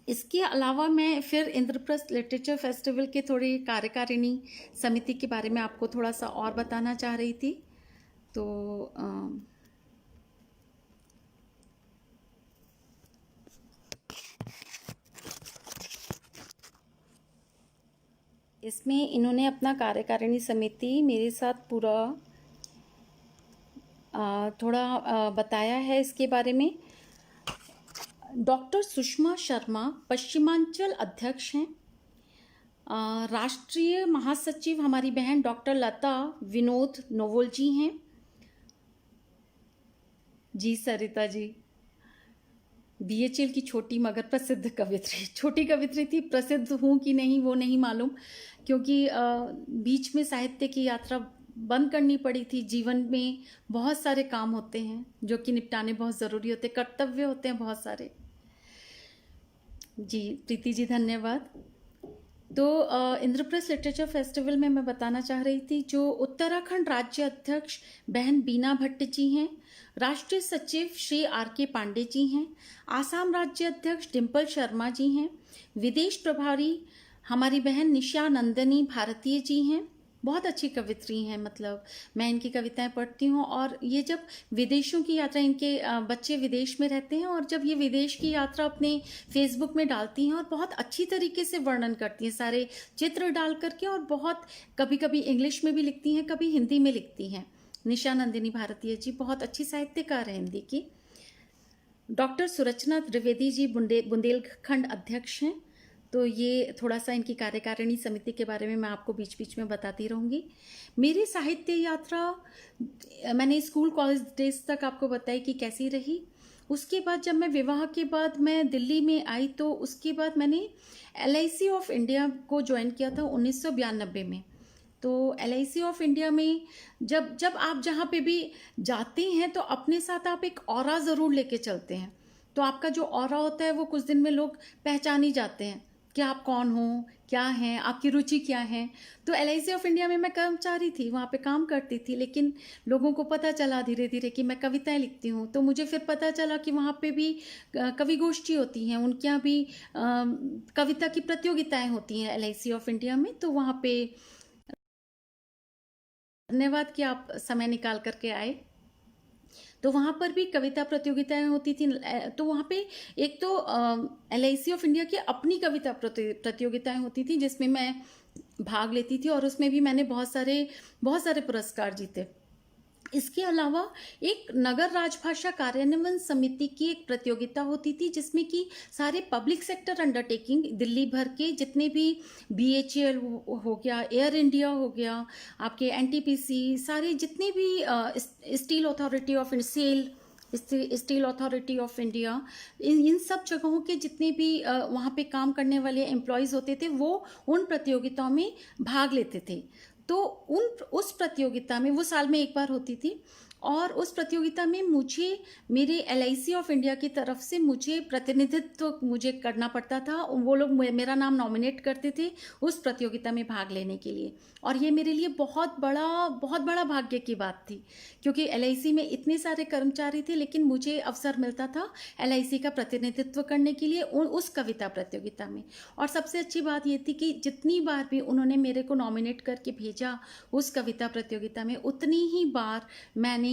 इसके अलावा मैं फिर इंद्रप्रस्थ लिटरेचर फेस्टिवल के थोड़ी कार्यकारिणी समिति के बारे में आपको थोड़ा सा और बताना चाह रही थी। तो इसमें इन्होंने अपना कार्यकारिणी समिति मेरे साथ पूरा थोड़ा बताया है इसके बारे में। डॉक्टर सुषमा शर्मा पश्चिमांचल अध्यक्ष हैं। राष्ट्रीय महासचिव हमारी बहन डॉक्टर लता विनोद नोवल जी हैं। जी सरिता जी, बीएचएल की छोटी मगर प्रसिद्ध कवित्री, छोटी कवित्री थी, प्रसिद्ध हूँ कि नहीं वो नहीं मालूम, क्योंकि बीच में साहित्य की यात्रा बंद करनी पड़ी थी। जीवन में बहुत सारे काम होते हैं जो कि निपटाने बहुत ज़रूरी होते हैं, कर्तव्य होते हैं बहुत सारे। जी प्रीति जी धन्यवाद। तो इंद्रप्रस्थ लिटरेचर फेस्टिवल में मैं बताना चाह रही थी, जो उत्तराखंड राज्य अध्यक्ष बहन बीना भट्ट जी हैं, राष्ट्रीय सचिव श्री आर.के. पांडे जी हैं, आसाम राज्य अध्यक्ष डिम्पल शर्मा जी हैं, विदेश प्रभारी हमारी बहन निशा नंदनी भारतीय जी हैं, बहुत अच्छी कवित्री हैं। मतलब मैं इनकी कविताएं पढ़ती हूँ, और ये जब विदेशों की यात्रा, इनके बच्चे विदेश में रहते हैं, और जब ये विदेश की यात्रा अपने फेसबुक में डालती हैं और बहुत अच्छी तरीके से वर्णन करती हैं, सारे चित्र डाल करके, और बहुत कभी कभी इंग्लिश में भी लिखती हैं, कभी हिंदी में लिखती हैं। निशा नंदिनी भारतीय जी बहुत अच्छी साहित्यकार हैं हिंदी की। डॉक्टर सुरचना त्रिवेदी जी बुंदेलखंड अध्यक्ष हैं। तो ये थोड़ा सा इनकी कार्यकारिणी समिति के बारे में मैं आपको बीच बीच में बताती रहूँगी। मेरी साहित्य यात्रा, मैंने स्कूल कॉलेज डेज तक आपको बताई कि कैसी रही। उसके बाद जब मैं विवाह के बाद मैं दिल्ली में आई, तो उसके बाद मैंने LIC ऑफ इंडिया को ज्वाइन किया था 1992 में। तो LIC ऑफ इंडिया में जब जब आप जहाँ पे भी जाते हैं तो अपने साथ आप एक ऑरा ज़रूर लेके चलते हैं। तो आपका जो ऑरा होता है वो कुछ दिन में लोग पहचान ही जाते हैं कि आप कौन हो, क्या हैं, आपकी रुचि क्या है। तो LIC ऑफ इंडिया में मैं कर्मचारी थी, वहाँ पे काम करती थी, लेकिन लोगों को पता चला धीरे धीरे कि मैं कविताएं लिखती हूँ। तो मुझे फिर पता चला कि वहाँ पे भी कवि गोष्ठी होती हैं, उनके यहाँ भी कविता की प्रतियोगिताएं होती हैं LIC ऑफ इंडिया में। तो वहाँ पे धन्यवाद कि आप समय निकाल करके आए। तो वहाँ पर भी कविता प्रतियोगिताएं होती थी। तो वहाँ पे एक तो LIC ऑफ इंडिया की अपनी कविता प्रतियोगिताएं होती थी, जिसमें मैं भाग लेती थी, और उसमें भी मैंने बहुत सारे पुरस्कार जीते। इसके अलावा एक नगर राजभाषा कार्यान्वयन समिति की एक प्रतियोगिता होती थी, जिसमें कि सारे पब्लिक सेक्टर अंडरटेकिंग दिल्ली भर के जितने भी BHEL हो गया, एयर इंडिया हो गया, आपके NTPC, सारे जितने भी steel authority of SAIL, steel authority of India, इन सब जगहों के जितने भी वहाँ पे काम करने वाले एम्प्लॉयज़ होते थे, वो उन प्रतियोगिताओं में भाग लेते थे। तो उस प्रतियोगिता में, वो साल में एक बार होती थी, और उस प्रतियोगिता में मुझे मेरे LIC ऑफ इंडिया की तरफ से मुझे प्रतिनिधित्व मुझे करना पड़ता था। वो लोग मेरा नाम नॉमिनेट करते थे उस प्रतियोगिता में भाग लेने के लिए, और ये मेरे लिए बहुत बड़ा भाग्य की बात थी, क्योंकि LIC में इतने सारे कर्मचारी थे, लेकिन मुझे अवसर मिलता था LIC का प्रतिनिधित्व करने के लिए उस कविता प्रतियोगिता में। और सबसे अच्छी बात ये थी कि जितनी बार भी उन्होंने मेरे को नॉमिनेट करके भेजा उस कविता प्रतियोगिता में, उतनी ही बार मैंने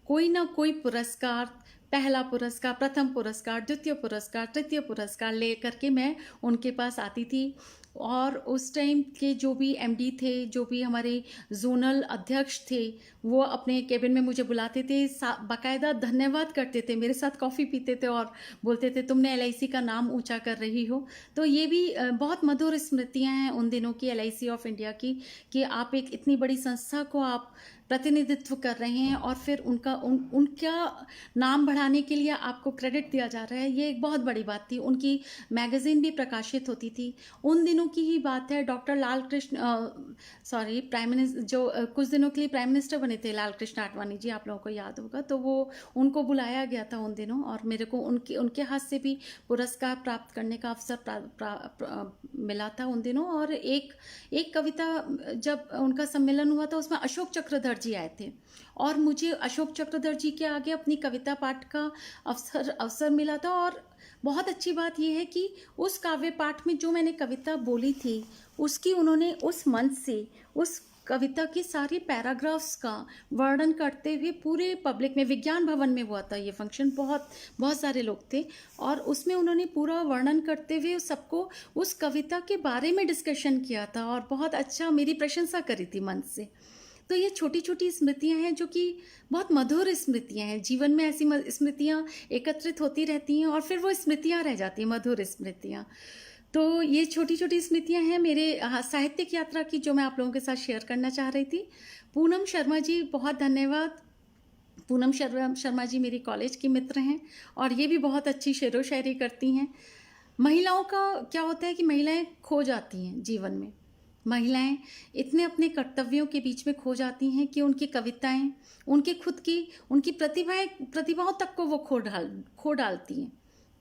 कोई ना कोई पुरस्कार, पहला पुरस्कार, प्रथम पुरस्कार, द्वितीय पुरस्कार, तृतीय पुरस्कार ले करके मैं उनके पास आती थी। और उस टाइम के जो भी MD थे, जो भी हमारे जोनल अध्यक्ष थे, वो अपने केबिन में मुझे बुलाते थे, बाकायदा धन्यवाद करते थे, मेरे साथ कॉफ़ी पीते थे और बोलते थे तुमने LIC का नाम ऊंचा कर रही हो। तो ये भी बहुत मधुर स्मृतियां हैं उन दिनों की LIC ऑफ इंडिया की, कि आप एक इतनी बड़ी संस्था को आप प्रतिनिधित्व कर रहे हैं, और फिर उनका नाम बढ़ाने के लिए आपको क्रेडिट दिया जा रहा है। ये एक बहुत बड़ी बात थी। उनकी मैगज़ीन भी प्रकाशित होती थी। उन दिनों की ही बात है, doctor Lal Krishna prime minister, जो कुछ दिनों के लिए प्राइम मिनिस्टर बने थे, लाल कृष्ण आडवाणी जी, आप लोगों को याद होगा। तो वो उनको बुलाया गया था उन दिनों, और मेरे को उनके हाथ से भी पुरस्कार प्राप्त करने का अवसर मिला था उन दिनों। और एक कविता जब उनका सम्मेलन हुआ था, उसमें अशोक चक्रधर जी आए थे, और मुझे अशोक चक्रधर जी के आगे अपनी कविता पाठ का अवसर मिला था। और बहुत अच्छी बात यह है कि उस काव्य पाठ में जो मैंने कविता बोली थी, उसकी उन्होंने उस मंच से उस कविता की सारी पैराग्राफ्स का वर्णन करते हुए पूरे पब्लिक में, विज्ञान भवन में हुआ था ये फंक्शन, बहुत सारे लोग थे, और उसमें उन्होंने पूरा वर्णन करते हुए सबको उस कविता के बारे में डिस्कशन किया था, और बहुत अच्छा मेरी प्रशंसा करी थी मंच से। तो ये छोटी छोटी स्मृतियां हैं जो कि बहुत मधुर स्मृतियां हैं। जीवन में ऐसी स्मृतियां एकत्रित होती रहती हैं, और फिर वो स्मृतियां रह जाती हैं, मधुर स्मृतियां। तो ये छोटी छोटी स्मृतियां हैं मेरे साहित्यिक यात्रा की, जो मैं आप लोगों के साथ शेयर करना चाह रही थी। पूनम शर्मा जी, बहुत धन्यवाद। पूनम शर्मा जी मेरी कॉलेज की मित्र हैं, और ये भी बहुत अच्छी शेरो शायरी करती हैं। महिलाओं का क्या होता है कि महिलाएं खो जाती हैं जीवन में। महिलाएं इतने अपने कर्तव्यों के बीच में खो जाती हैं कि उनकी कविताएं, उनकी खुद की उनकी प्रतिभाओं तक को वो खो डालती हैं,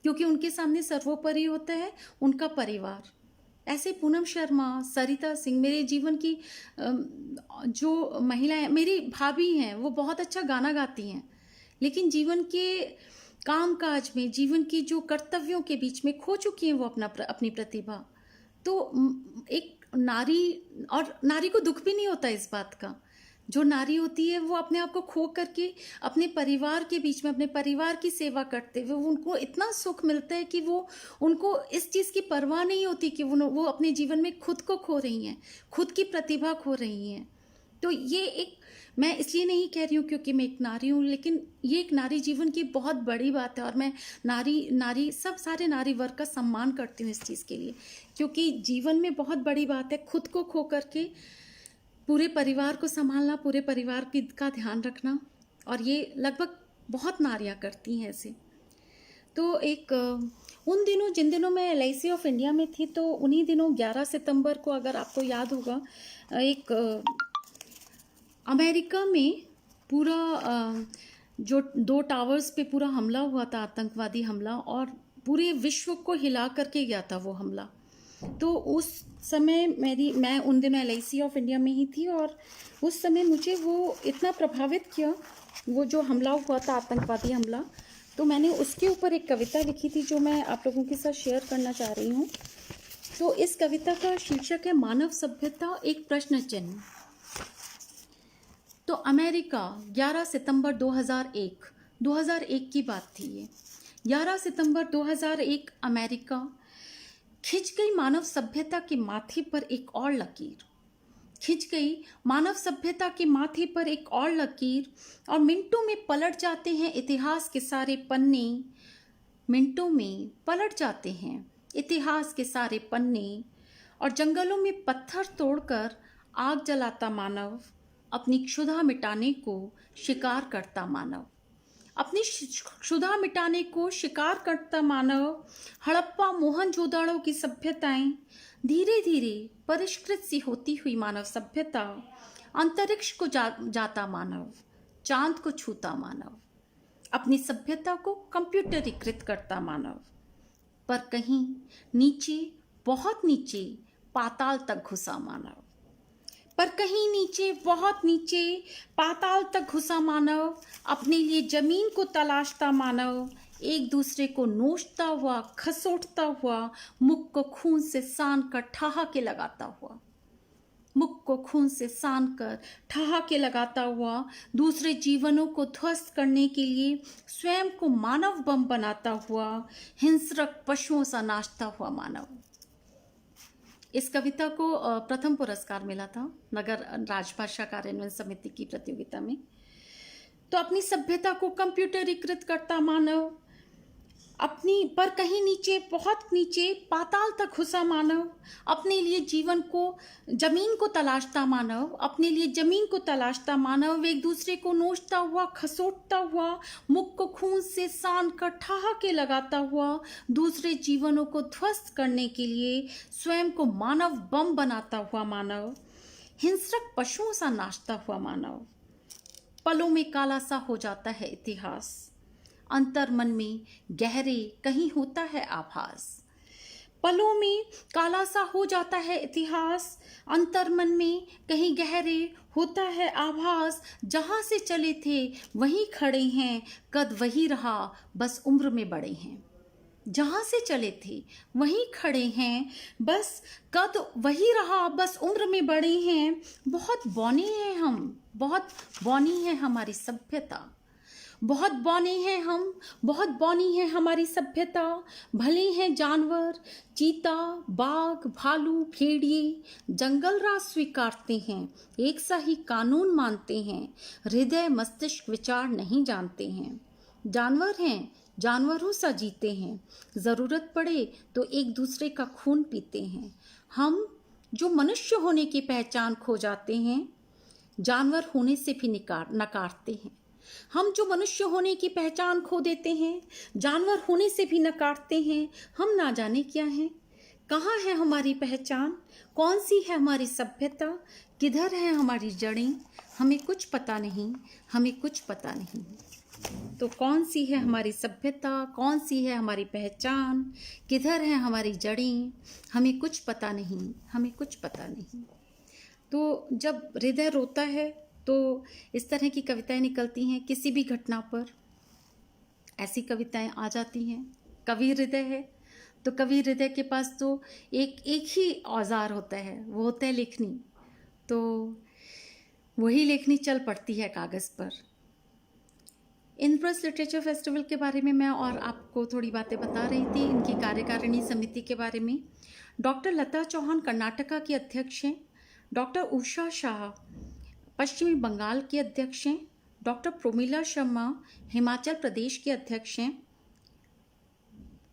क्योंकि उनके सामने सर्वोपरि होता है उनका परिवार। ऐसे पूनम शर्मा, सरिता सिंह, मेरे जीवन की जो महिलाएं, मेरी भाभी हैं, वो बहुत अच्छा गाना गाती हैं, लेकिन जीवन के कामकाज में, जीवन की जो कर्तव्यों के बीच में खो चुकी हैं वो अपनी प्रतिभा। तो एक नारी, और नारी को दुख भी नहीं होता इस बात का। जो नारी होती है वो अपने आप को खो करके अपने परिवार के बीच में अपने परिवार की सेवा करते हुए उनको इतना सुख मिलता है कि वो, उनको इस चीज़ की परवाह नहीं होती कि वो अपने जीवन में खुद को खो रही हैं, खुद की प्रतिभा खो रही हैं। तो ये एक, मैं इसलिए नहीं कह रही हूँ क्योंकि मैं एक नारी हूँ, लेकिन ये एक नारी जीवन की बहुत बड़ी बात है, और मैं नारी सब सारे नारी वर्ग का सम्मान करती हूँ इस चीज़ के लिए, क्योंकि जीवन में बहुत बड़ी बात है खुद को खो करके पूरे परिवार को संभालना, पूरे परिवार का ध्यान रखना, और ये लगभग बहुत नारियां करती हैं ऐसे। तो एक उन दिनों, जिन दिनों मैं LIC ऑफ इंडिया में थी, तो उन्हीं दिनों 11 सितंबर को, अगर आपको याद होगा, एक अमेरिका में पूरा जो 2 टावर्स पे पूरा हमला हुआ था, आतंकवादी हमला, और पूरे विश्व को हिला करके गया था वो हमला। तो उस समय मैं उन दिनों LIC ऑफ इंडिया में ही थी, और उस समय मुझे वो इतना प्रभावित किया, वो जो हमला हुआ था, आतंकवादी हमला। तो मैंने उसके ऊपर एक कविता लिखी थी जो मैं आप लोगों के साथ शेयर करना चाह रही हूँ। तो इस कविता का शीर्षक है मानव सभ्यता एक प्रश्न चिन्ह। तो अमेरिका 11 सितंबर 2001 की बात थी ये। 11 सितंबर 2001 अमेरिका, खिंच गई मानव सभ्यता के माथे पर एक और लकीर, खिंच गई मानव सभ्यता के माथे पर एक और लकीर, और मिनटों में पलट जाते हैं इतिहास के सारे पन्ने, मिनटों में पलट जाते हैं इतिहास के सारे पन्ने, और जंगलों में पत्थर तोड़कर आग जलाता मानव, अपनी क्षुधा मिटाने को शिकार करता मानव, अपनी क्षुधा मिटाने को शिकार करता मानव। हड़प्पा मोहनजोदाड़ो की सभ्यताएं, धीरे धीरे परिष्कृत सी होती हुई मानव सभ्यता, अंतरिक्ष को जाता मानव, चांद को छूता मानव, अपनी सभ्यता को कंप्यूटरीकृत करता मानव, पर कहीं नीचे, बहुत नीचे पाताल तक घुसा मानव, पर कहीं नीचे, बहुत नीचे पाताल तक घुसा मानव, अपने लिए जमीन को तलाशता मानव, एक दूसरे को नोचता हुआ, खसोटता हुआ, मुख को खून से सान कर ठहाके लगाता हुआ, मुख को खून से सान कर ठहाके लगाता हुआ, दूसरे जीवनों को ध्वस्त करने के लिए स्वयं को मानव बम बनाता हुआ, हिंसक पशुओं सा नाचता हुआ मानव। इस कविता को प्रथम पुरस्कार मिला था नगर राजभाषा कार्यान्वयन समिति की प्रतियोगिता में। तो अपनी सभ्यता को कंप्यूटरीकृत करता मानव, अपनी, पर कहीं नीचे, बहुत नीचे पाताल तक घुसा मानव, अपने लिए जीवन को, जमीन को तलाशता मानव, अपने लिए जमीन को तलाशता मानव, एक दूसरे को नोचता हुआ, खसोटता हुआ, मुख को खून से सान कर ठहाके लगाता हुआ, दूसरे जीवनों को ध्वस्त करने के लिए स्वयं को मानव बम बनाता हुआ मानव, हिंसक पशुओं सा नाचता हुआ मानव। पलों में काला सा हो जाता है इतिहास, अंतर मन में गहरे कहीं होता है आभास, पलों में काला सा हो जाता है इतिहास, अंतर मन में कहीं गहरे होता है आभास, जहाँ से चले थे वहीं खड़े हैं, कद वही रहा बस उम्र में बड़े हैं, जहाँ से चले थे वहीं खड़े हैं, बस कद वही रहा बस उम्र में बड़े हैं। बहुत बौने हैं हम, बहुत बौनी है हमारी सभ्यता, बहुत बौने हैं हम, बहुत बौनी है हमारी सभ्यता, भले हैं जानवर, चीता, बाघ, भालू, भेड़िए, जंगल राज स्वीकारते हैं, एक सा ही कानून मानते हैं, हृदय मस्तिष्क विचार नहीं जानते हैं, जानवर हैं, जानवरों सा जीते हैं, ज़रूरत पड़े तो एक दूसरे का खून पीते हैं, हम जो मनुष्य होने की पहचान खो जाते हैं, जानवर होने से भी नकारते हैं, हम जो मनुष्य होने की पहचान खो देते हैं, जानवर होने से भी नकारते हैं, हम ना जाने क्या हैं, कहाँ है हमारी पहचान, कौन सी है हमारी सभ्यता, किधर है हमारी जड़ें, हमें कुछ पता नहीं, हमें कुछ पता नहीं। तो कौन सी है हमारी सभ्यता, कौन सी है हमारी पहचान, किधर है हमारी जड़ें, हमें कुछ पता नहीं, हमें कुछ पता नहीं। तो जब हृदय रोता है तो इस तरह की कविताएं निकलती हैं, किसी भी घटना पर ऐसी कविताएं आ जाती हैं, कवि हृदय है तो कवि हृदय के पास तो एक एक ही औजार होता है, वो होता है लेखनी। तो वही लेखनी चल पड़ती है कागज़ पर। इंद्रप्रस्थ लिटरेचर फेस्टिवल के बारे में मैं और आपको थोड़ी बातें बता रही थी, इनकी कार्यकारिणी समिति के बारे में। डॉक्टर लता चौहान कर्नाटका की अध्यक्ष हैं। डॉक्टर उषा शाह पश्चिमी बंगाल की अध्यक्ष हैं। डॉक्टर प्रोमिला शर्मा हिमाचल प्रदेश के अध्यक्ष हैं।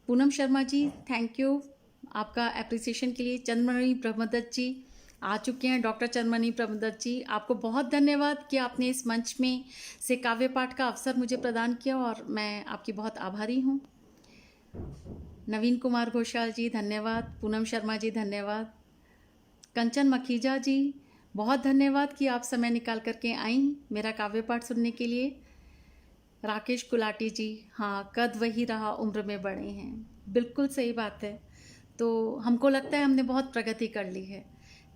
पूनम शर्मा जी, थैंक यू आपका एप्रिसिएशन के लिए। चंद्रमणि ब्रह्मदत्त जी आ चुके हैं। डॉक्टर चंद्रमणि ब्रह्मदत्त जी, आपको बहुत धन्यवाद कि आपने इस मंच में से काव्य पाठ का अवसर मुझे प्रदान किया और मैं आपकी बहुत आभारी हूँ। नवीन कुमार घोषाल जी धन्यवाद। पूनम शर्मा जी धन्यवाद। कंचन मखीजा जी बहुत धन्यवाद कि आप समय निकाल करके आई मेरा काव्य पाठ सुनने के लिए। राकेश गुलाटी जी, हाँ, कद वही रहा उम्र में बड़े हैं, बिल्कुल सही बात है। तो हमको लगता है हमने बहुत प्रगति कर ली है,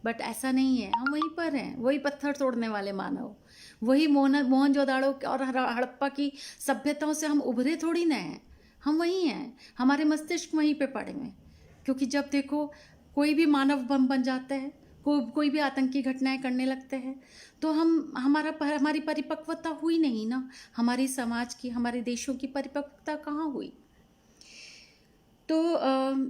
बट ऐसा नहीं है। हम वहीं पर हैं, वही पत्थर तोड़ने वाले मानव, वही मोहनजोदाड़ो और हड़प्पा की सभ्यताओं से हम उभरे थोड़ी ना हैं। हम वहीं हैं, हमारे मस्तिष्क वहीं पे पड़े हुए हैं। क्योंकि जब देखो कोई भी मानव बम बन जाता है, कोई भी आतंकी घटनाएं करने लगते हैं, तो हमारी परिपक्वता हुई नहीं ना। हमारी समाज की, हमारे देशों की परिपक्वता कहाँ हुई। तो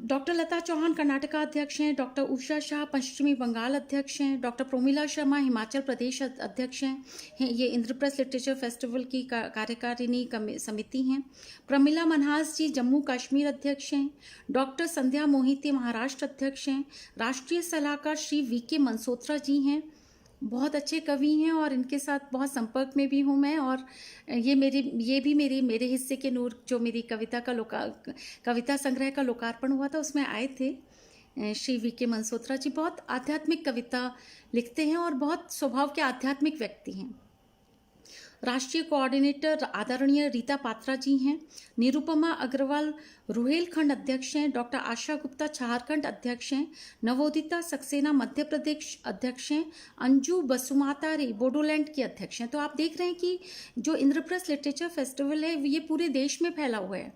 डॉक्टर लता चौहान कर्नाटका अध्यक्ष हैं। डॉक्टर उषा शाह पश्चिमी बंगाल अध्यक्ष हैं। डॉक्टर प्रोमिला शर्मा हिमाचल प्रदेश अध्यक्ष हैं। ये इंद्रप्रस्थ लिटरेचर फेस्टिवल की कार्यकारिणी समिति हैं। प्रमिला मनहास जी जम्मू कश्मीर अध्यक्ष हैं। डॉक्टर संध्या मोहिते महाराष्ट्र अध्यक्ष हैं। राष्ट्रीय सलाहकार श्री VK मनसोत्रा जी हैं, बहुत अच्छे कवि हैं और इनके साथ बहुत संपर्क में भी हूँ मैं। और ये भी मेरे हिस्से के नूर, जो मेरी कविता संग्रह का लोकार्पण हुआ था, उसमें आए थे श्री VK मनसोत्रा जी। बहुत आध्यात्मिक कविता लिखते हैं और बहुत स्वभाव के आध्यात्मिक व्यक्ति हैं। राष्ट्रीय कोऑर्डिनेटर आदरणीय रीता पात्रा जी हैं। निरुपमा अग्रवाल रुहेलखंड अध्यक्ष हैं। डॉक्टर आशा गुप्ता झारखंड अध्यक्ष हैं। नवोदिता सक्सेना मध्य प्रदेश अध्यक्ष हैं। अंजू बसुमातारे बोडोलैंड के अध्यक्ष हैं। तो आप देख रहे हैं कि जो इंद्रप्रस्थ लिटरेचर फेस्टिवल है ये पूरे देश में फैला हुआ है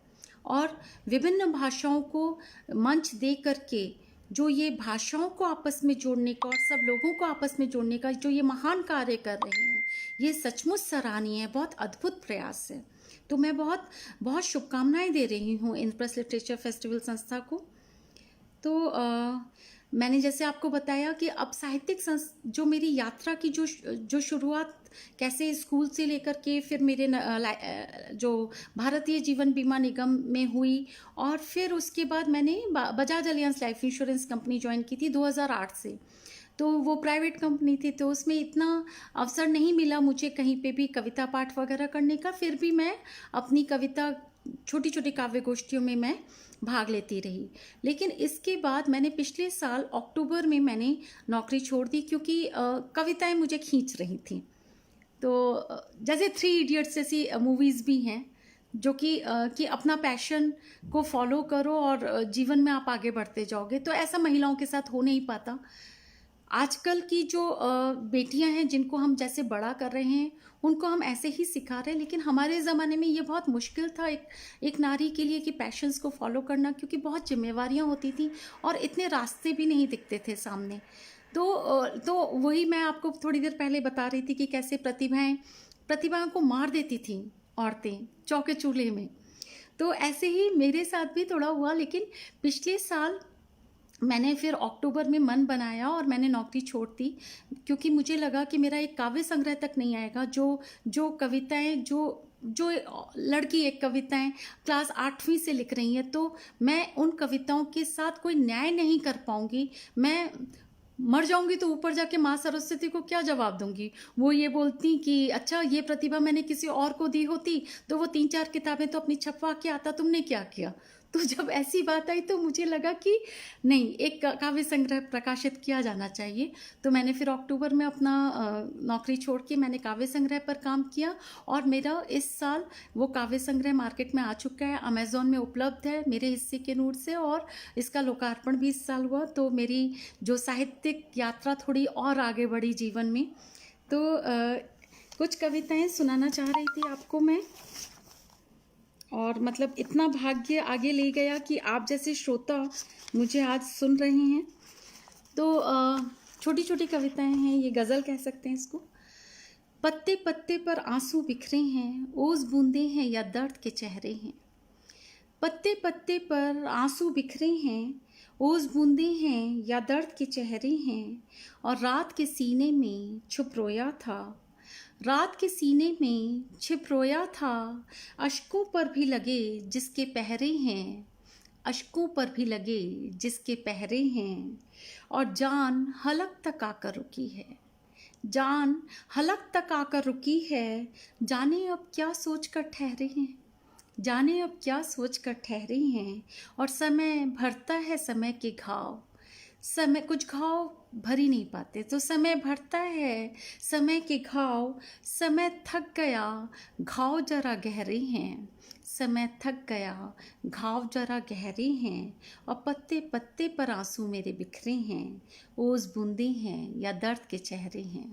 और विभिन्न भाषाओं को मंच दे करके जो ये भाषाओं को आपस में जोड़ने का और सब लोगों को आपस में जोड़ने का जो ये महान कार्य कर रहे हैं, ये सचमुच सराहनीय है, बहुत अद्भुत प्रयास है। तो मैं बहुत बहुत शुभकामनाएं दे रही हूँ इंद्रप्रस्थ लिटरेचर फेस्टिवल संस्था को। तो मैंने जैसे आपको बताया कि अब साहित्यिक जो मेरी यात्रा की जो शुरुआत कैसे स्कूल से लेकर के फिर मेरे जो भारतीय जीवन बीमा निगम में हुई और फिर उसके बाद मैंने Bajaj alliance life insurance company join की थी 2008 से। तो वो प्राइवेट कंपनी थी, तो उसमें इतना अवसर नहीं मिला मुझे कहीं पे भी कविता पाठ वगैरह करने का। फिर भी मैं अपनी कविता छोटी छोटी काव्य गोष्ठियों में मैं भाग लेती रही। लेकिन इसके बाद मैंने पिछले साल अक्टूबर में मैंने नौकरी छोड़ दी क्योंकि कविताएं मुझे खींच रही थी। तो जैसे 3 इडियट्स जैसी मूवीज़ भी हैं जो कि अपना पैशन को फॉलो करो और जीवन में आप आगे बढ़ते जाओगे, तो ऐसा महिलाओं के साथ हो नहीं पाता। आजकल की जो बेटियां हैं जिनको हम जैसे बड़ा कर रहे हैं उनको हम ऐसे ही सिखा रहे हैं, लेकिन हमारे ज़माने में ये बहुत मुश्किल था एक नारी के लिए कि पैशंस को फॉलो करना, क्योंकि बहुत जिम्मेवारियां होती थी और इतने रास्ते भी नहीं दिखते थे सामने। तो वही मैं आपको थोड़ी देर पहले बता रही थी कि कैसे प्रतिभाओं को मार देती थी औरतें चौके चूल्हे में। तो ऐसे ही मेरे साथ भी थोड़ा हुआ, लेकिन पिछले साल मैंने फिर अक्टूबर में मन बनाया और मैंने नौकरी छोड़ दी क्योंकि मुझे लगा कि मेरा एक काव्य संग्रह तक नहीं आएगा। जो कविताएं जो लड़की एक कविताएं क्लास 8वीं से लिख रही है, तो मैं उन कविताओं के साथ कोई न्याय नहीं कर पाऊंगी। मैं मर जाऊंगी तो ऊपर जाके माँ सरस्वती को क्या जवाब दूंगी। वो ये बोलती कि अच्छा ये प्रतिभा मैंने किसी और को दी होती तो वो 3-4 किताबें तो अपनी छपवा के आता, तुमने क्या किया। तो जब ऐसी बात आई तो मुझे लगा कि नहीं, एक काव्य संग्रह प्रकाशित किया जाना चाहिए। तो मैंने फिर अक्टूबर में अपना नौकरी छोड़ के मैंने काव्य संग्रह पर काम किया और मेरा इस साल वो काव्य संग्रह मार्केट में आ चुका है, अमेज़ॉन में उपलब्ध है मेरे हिस्से के नूर से, और इसका लोकार्पण भी इस साल हुआ। तो मेरी जो साहित्यिक यात्रा थोड़ी और आगे बढ़ी जीवन में। तो कुछ कविताएं सुनाना चाह रही थी आपको मैं। और मतलब इतना भाग्य आगे ले गया कि आप जैसे श्रोता मुझे आज सुन रहे हैं। तो छोटी छोटी कविताएं हैं, ये गज़ल कह सकते हैं इसको। पत्ते पत्ते पर आंसू बिखरे हैं, ओस बूंदे हैं या दर्द के चेहरे हैं। पत्ते पत्ते पर आंसू बिखरे हैं, ओस बूंदे हैं या दर्द के चेहरे हैं। और रात के सीने में छुप रोया था, रात के सीने में छिप रोया था। अश्कों पर भी लगे जिसके पहरे हैं, अश्कों पर भी लगे जिसके पहरे हैं। और जान हलक तक आकर रुकी है, जान हलक तक आकर रुकी है। जाने अब क्या सोच कर ठहरे हैं, जाने अब क्या सोच कर ठहरे हैं। और समय भरता है समय के घाव, समय कुछ घाव भर ही नहीं पाते, तो समय भरता है समय के घाव। समय थक गया घाव जरा गहरे हैं, समय थक गया घाव जरा गहरे हैं। और पत्ते पत्ते पर आंसू मेरे बिखरे हैं, ओस बूंदे हैं या दर्द के चेहरे हैं।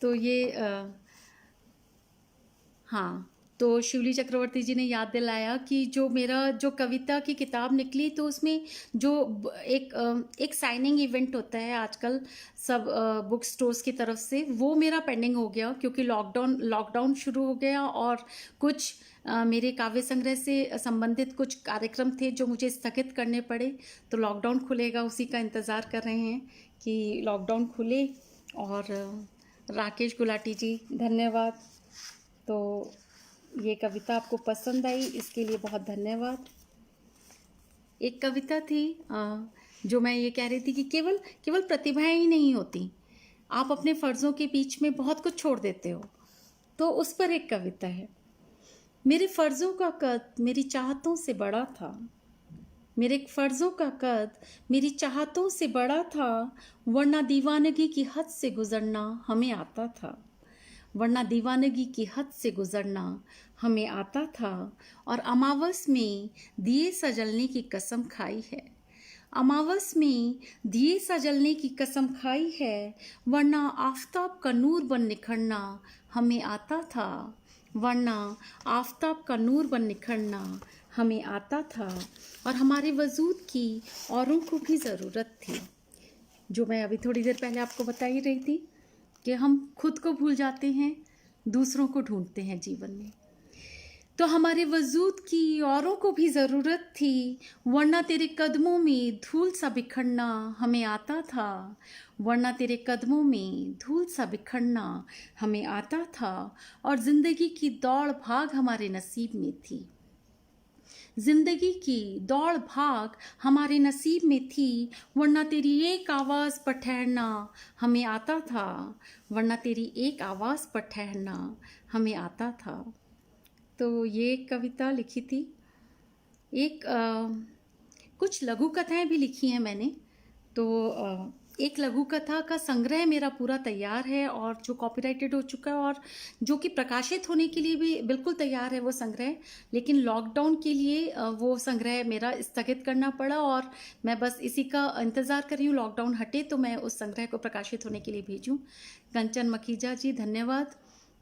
तो ये हाँ, तो शिवली चक्रवर्ती जी ने याद दिलाया कि जो मेरा जो कविता की किताब निकली, तो उसमें जो एक साइनिंग इवेंट होता है आजकल सब बुक स्टोर्स की तरफ से, वो मेरा पेंडिंग हो गया क्योंकि लॉकडाउन शुरू हो गया। और कुछ मेरे काव्य संग्रह से संबंधित कुछ कार्यक्रम थे जो मुझे स्थगित करने पड़े। तो लॉकडाउन खुलेगा, उसी का इंतज़ार कर रहे हैं कि लॉकडाउन खुले। और राकेश गुलाटी जी धन्यवाद। तो ये कविता आपको पसंद आई, इसके लिए बहुत धन्यवाद। एक कविता थी जो मैं ये कह रही थी कि केवल प्रतिभाएं ही नहीं होती, आप अपने फ़र्ज़ों के बीच में बहुत कुछ छोड़ देते हो। तो उस पर एक कविता है। मेरे फ़र्ज़ों का कद मेरी चाहतों से बड़ा था, मेरे फ़र्ज़ों का कद मेरी चाहतों से बड़ा था। वरना दीवानगी की हद से गुज़रना हमें आता था, वरना दीवानगी की हद से गुज़रना हमें आता था। और अमावस में दिए सजलने की कसम खाई है, अमावस में दिए सजलने की कसम खाई है। वरना आफताब का नूर बन निखरना हमें आता था, वरना आफताब का नूर बन निखरना हमें आता था। और हमारे वजूद की औरों को भी ज़रूरत थी, जो मैं अभी थोड़ी देर पहले आपको बता ही रही थी कि हम खुद को भूल जाते हैं, दूसरों को ढूंढते हैं जीवन में। तो हमारे वजूद की औरों को भी ज़रूरत थी, वरना तेरे कदमों में धूल सा बिखरना हमें आता था, वरना तेरे कदमों में धूल सा बिखरना हमें आता था। और ज़िंदगी की दौड़ भाग हमारे नसीब में थी, जिंदगी की दौड़ भाग हमारे नसीब में थी। वरना तेरी एक आवाज़ पर ठहरना हमें आता था, वरना तेरी एक आवाज़ पर ठहरना हमें आता था। तो ये कविता लिखी थी। कुछ लघु कथाएं भी लिखी हैं मैंने। तो एक लघु कथा का संग्रह मेरा पूरा तैयार है और जो कॉपीराइटेड हो चुका है और जो कि प्रकाशित होने के लिए भी बिल्कुल तैयार है वो संग्रह। लेकिन लॉकडाउन के लिए वो संग्रह मेरा स्थगित करना पड़ा और मैं बस इसी का इंतज़ार कर रही हूँ, लॉकडाउन हटे तो मैं उस संग्रह को प्रकाशित होने के लिए भेजूँ। कंचन मखीजा जी धन्यवाद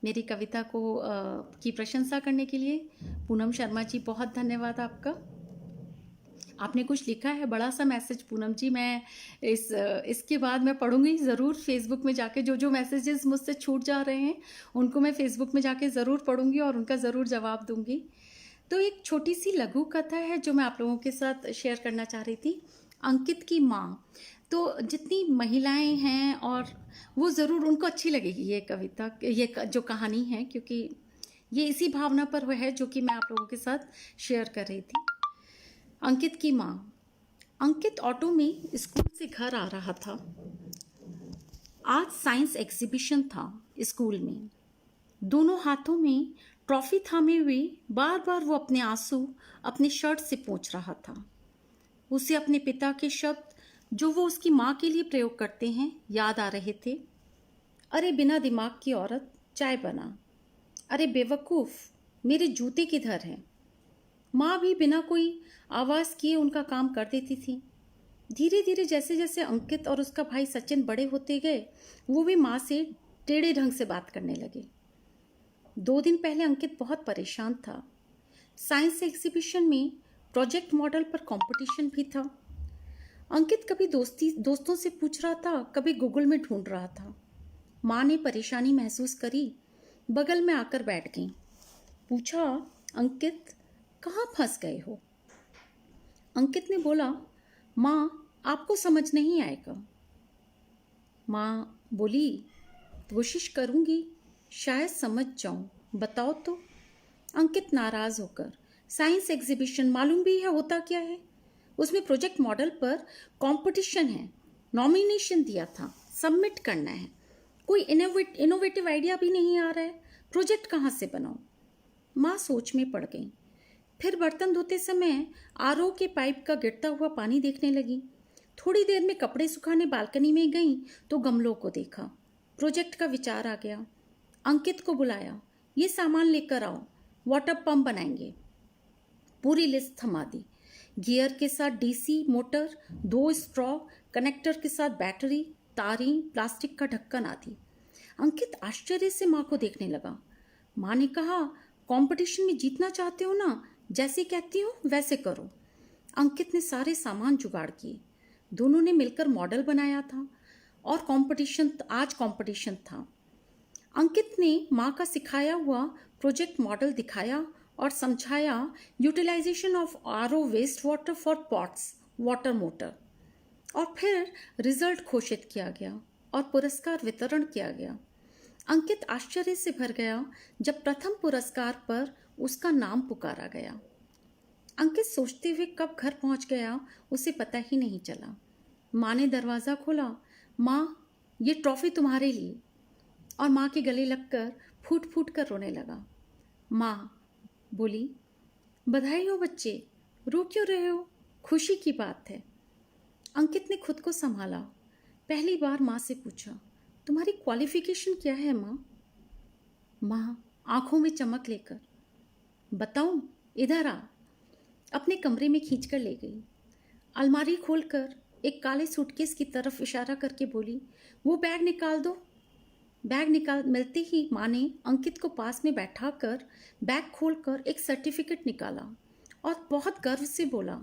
मेरी कविता को की प्रशंसा करने के लिए। पूनम शर्मा जी बहुत धन्यवाद आपका, आपने कुछ लिखा है बड़ा सा मैसेज पूनम जी। मैं इसके बाद मैं पढ़ूंगी ज़रूर फेसबुक में जाके, जो मैसेजेस मुझसे छूट जा रहे हैं उनको मैं फेसबुक में जाके ज़रूर पढ़ूंगी और उनका ज़रूर जवाब दूंगी। तो एक छोटी सी लघु कथा है जो मैं आप लोगों के साथ शेयर करना चाह रही थी, अंकित की माँ। तो जितनी महिलाएं हैं और वो ज़रूर उनको अच्छी लगेगी ये कविता, ये जो कहानी है, क्योंकि ये इसी भावना पर है जो कि मैं आप लोगों के साथ शेयर कर रही थी। अंकित की माँ। अंकित ऑटो में स्कूल से घर आ रहा था। आज साइंस एग्जीबिशन था स्कूल में। दोनों हाथों में ट्रॉफी थामे हुए बार बार वो अपने आंसू अपने शर्ट से पोंछ रहा था। उसे अपने पिता के शब्द जो वो उसकी माँ के लिए प्रयोग करते हैं याद आ रहे थे। अरे बिना दिमाग की औरत, चाय बना। अरे बेवकूफ़, मेरे जूते किधर हैं। माँ भी बिना कोई आवाज़ किए उनका काम कर देती थी। धीरे धीरे जैसे जैसे अंकित और उसका भाई सचिन बड़े होते गए, वो भी माँ से टेढ़े ढंग से बात करने लगे। 2 दिन पहले अंकित बहुत परेशान था। साइंस एग्जीबिशन में प्रोजेक्ट मॉडल पर कंपटीशन भी था। अंकित कभी दोस्तों से पूछ रहा था, कभी गूगल में ढूंढ रहा था। माँ ने परेशानी महसूस करी, बगल में आकर बैठ गई। पूछा, अंकित कहाँ फंस गए हो? अंकित ने बोला, माँ आपको समझ नहीं आएगा। माँ बोली, कोशिश करूँगी, शायद समझ जाऊँ, बताओ तो। अंकित नाराज होकर, साइंस एग्जीबिशन मालूम भी है होता क्या है? उसमें प्रोजेक्ट मॉडल पर कंपटीशन है, नॉमिनेशन दिया था, सबमिट करना है। कोई इनोवेटिव आइडिया भी नहीं आ रहा है, प्रोजेक्ट कहाँ से बनाऊँ? माँ सोच में पड़ गई। फिर बर्तन धोते समय आरओ के पाइप का गिरता हुआ पानी देखने लगी। थोड़ी देर में कपड़े सुखाने बालकनी में गई तो गमलों को देखा। प्रोजेक्ट का विचार आ गया। अंकित को बुलाया, ये सामान लेकर आओ, वाटर पंप बनाएंगे। पूरी लिस्ट थमा दी। गियर के साथ डीसी मोटर, 2 स्ट्रॉ, कनेक्टर के साथ बैटरी, तारें, प्लास्टिक का ढक्कन आदि। अंकित आश्चर्य से माँ को देखने लगा। माँ ने कहा, कंपटीशन में जीतना चाहते हो ना, जैसे कहती हो वैसे करो। अंकित ने सारे सामान जुगाड़ किए। दोनों ने मिलकर मॉडल बनाया था और आज कंपटीशन था। अंकित ने माँ का सिखाया हुआ प्रोजेक्ट मॉडल दिखाया और समझाया, utilisation of RO waste water for pots water motor. और फिर रिजल्ट घोषित किया गया और पुरस्कार वितरण किया गया। अंकित आश्चर्य से भर गया जब प्रथम पुरस्कार पर उसका नाम पुकारा गया। अंकित सोचते हुए कब घर पहुंच गया उसे पता ही नहीं चला। माँ ने दरवाज़ा खोला, माँ ये ट्रॉफी तुम्हारे लिए। और माँ के गले लगकर फूट फूट कर रोने लगा। माँ बोली, बधाई हो बच्चे, रो क्यों रहे हो? खुशी की बात है। अंकित ने खुद को संभाला। पहली बार माँ से पूछा, तुम्हारी क्वालिफिकेशन क्या है माँ? माँ आंखों में चमक लेकर, बताऊं, इधर आ। अपने कमरे में खींचकर ले गई। अलमारी खोलकर एक काले सूटकेस की तरफ इशारा करके बोली, वो बैग निकाल दो। बैग निकाल मिलते ही माँ ने अंकित को पास में बैठाकर बैग खोलकर एक सर्टिफिकेट निकाला और बहुत गर्व से बोला,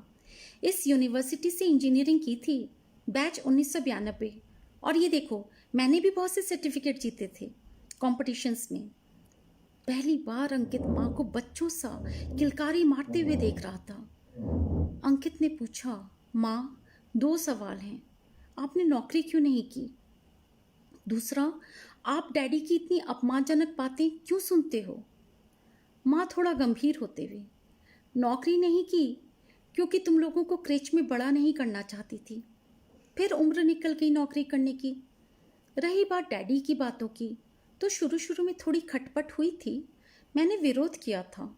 इस यूनिवर्सिटी से इंजीनियरिंग की थी, बैच 1992। और ये देखो, मैंने भी बहुत से सर्टिफिकेट जीते थे कॉम्पिटिशन्स में। पहली बार अंकित माँ को बच्चों सा किलकारी मारते हुए देख रहा था। अंकित ने पूछा, माँ 2 सवाल हैं, आपने नौकरी क्यों नहीं की? दूसरा, आप डैडी की इतनी अपमानजनक बातें क्यों सुनते हो? माँ थोड़ा गंभीर होते हुए, नौकरी नहीं की क्योंकि तुम लोगों को क्रेच में बड़ा नहीं करना चाहती थी। फिर उम्र निकल गई नौकरी करने की। रही बात डैडी की बातों की, तो शुरू शुरू में थोड़ी खटपट हुई थी, मैंने विरोध किया था।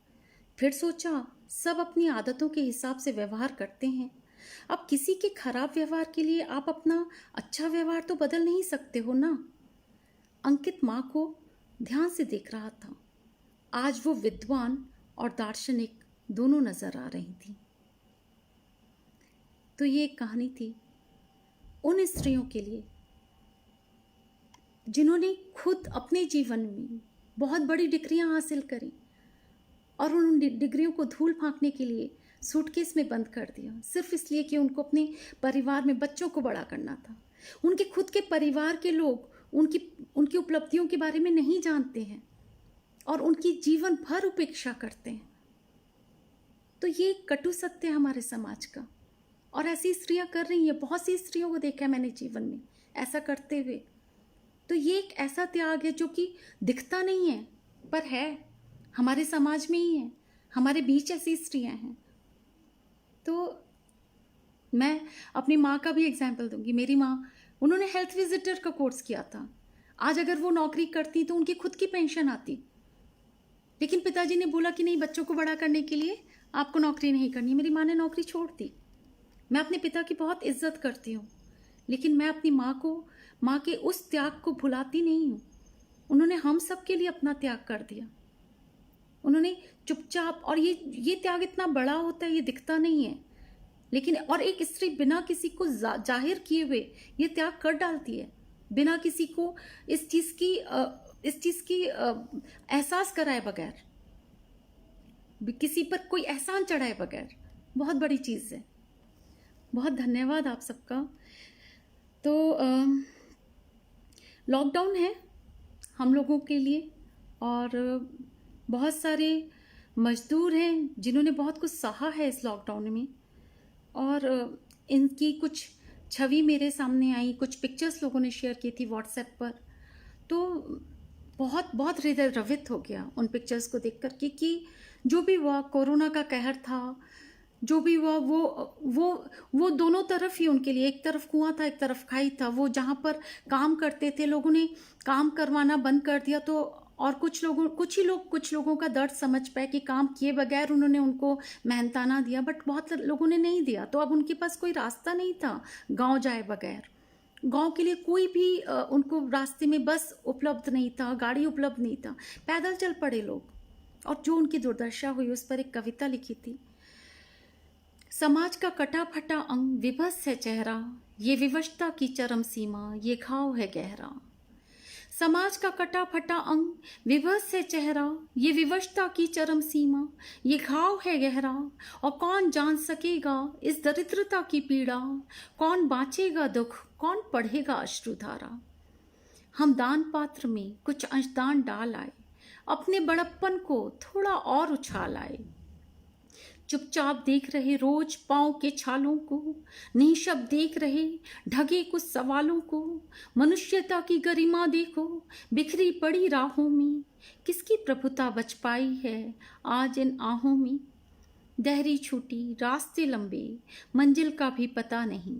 फिर सोचा सब अपनी आदतों के हिसाब से व्यवहार करते हैं। अब किसी के खराब व्यवहार के लिए आप अपना अच्छा व्यवहार तो बदल नहीं सकते हो ना। अंकित माँ को ध्यान से देख रहा था। आज वो विद्वान और दार्शनिक दोनों नजर आ रही थी। तो ये एक कहानी थी उन स्त्रियों के लिए जिन्होंने खुद अपने जीवन में बहुत बड़ी डिग्रियां हासिल करी और उन डिग्रियों को धूल फांकने के लिए सूटकेस में बंद कर दिया, सिर्फ इसलिए कि उनको अपने परिवार में बच्चों को बड़ा करना था। उनके खुद के परिवार के लोग उनकी उपलब्धियों के बारे में नहीं जानते हैं और उनकी जीवन भर उपेक्षा करते हैं। तो ये कटु सत्य है हमारे समाज का, और ऐसी स्त्रियां कर रही हैं। बहुत सी स्त्रियों को देखा है मैंने जीवन में ऐसा करते हुए। तो ये एक ऐसा त्याग है जो कि दिखता नहीं है पर है, हमारे समाज में ही है, हमारे बीच ऐसी स्त्रियां हैं। तो मैं अपनी माँ का भी एग्जाम्पल दूंगी। मेरी माँ, उन्होंने हेल्थ विजिटर का कोर्स किया था। आज अगर वो नौकरी करती तो उनकी खुद की पेंशन आती, लेकिन पिताजी ने बोला कि नहीं, बच्चों को बड़ा करने के लिए आपको नौकरी नहीं करनी। मेरी माँ ने नौकरी छोड़ दी। मैं अपने पिता की बहुत इज्जत करती हूँ, लेकिन मैं अपनी माँ के उस त्याग को भुलाती नहीं हूँ। उन्होंने हम सब के लिए अपना त्याग कर दिया। उन्होंने चुपचाप, और ये त्याग इतना बड़ा होता है, ये दिखता नहीं है। लेकिन और एक स्त्री बिना किसी को जाहिर किए हुए ये त्याग कर डालती है, बिना किसी को इस चीज की एहसास कराए बगैर, किसी पर कोई एहसान चढ़ाए बगैर। बहुत बड़ी चीज़ है। बहुत धन्यवाद आप सबका। तो लॉकडाउन है हम लोगों के लिए, और बहुत सारे मजदूर हैं जिन्होंने बहुत कुछ सहा है इस लॉकडाउन में, और इनकी कुछ छवि मेरे सामने आई, कुछ पिक्चर्स लोगों ने शेयर की थी व्हाट्सएप पर, तो बहुत बहुत हृदय द्रवित हो गया उन पिक्चर्स को देख कर के कि जो भी हुआ, कोरोना का कहर था, जो भी हुआ, वो दोनों तरफ ही उनके लिए, एक तरफ कुआं था, एक तरफ खाई था। वो जहाँ पर काम करते थे, लोगों ने काम करवाना बंद कर दिया, तो और कुछ लोगों का दर्द समझ पाए कि काम किए बगैर उन्होंने उनको मेहनताना दिया, बट बहुत लोगों ने नहीं दिया। तो अब उनके पास कोई रास्ता नहीं था गांव जाए बगैर, गांव के लिए कोई भी उनको रास्ते में बस उपलब्ध नहीं था, गाड़ी उपलब्ध नहीं था, पैदल चल पड़े लोग। और जो उनकी दुर्दशा हुई उस पर एक कविता लिखी थी। समाज का कटा फटा अंग विभत्स है चेहरा, ये विवशता की चरम सीमा, ये घाव है गहरा। समाज का कटा फटा अंग विभत्स है चेहरा, ये विवशता की चरम सीमा, ये घाव है गहरा। और कौन जान सकेगा इस दरिद्रता की पीड़ा, कौन बांचेगा दुख, कौन पढ़ेगा अश्रुधारा। हम दान पात्र में कुछ अंशदान डाल आए, अपने बड़प्पन को थोड़ा और उछाल आए। चुपचाप देख रहे रोज पाँव के छालों को, निःशब्द देख रहे ढगे कुछ सवालों को। मनुष्यता की गरिमा देखो बिखरी पड़ी राहों में, किसकी प्रभुता बच पाई है आज इन आहों में। दहरी छूटी रास्ते लंबे, मंजिल का भी पता नहीं,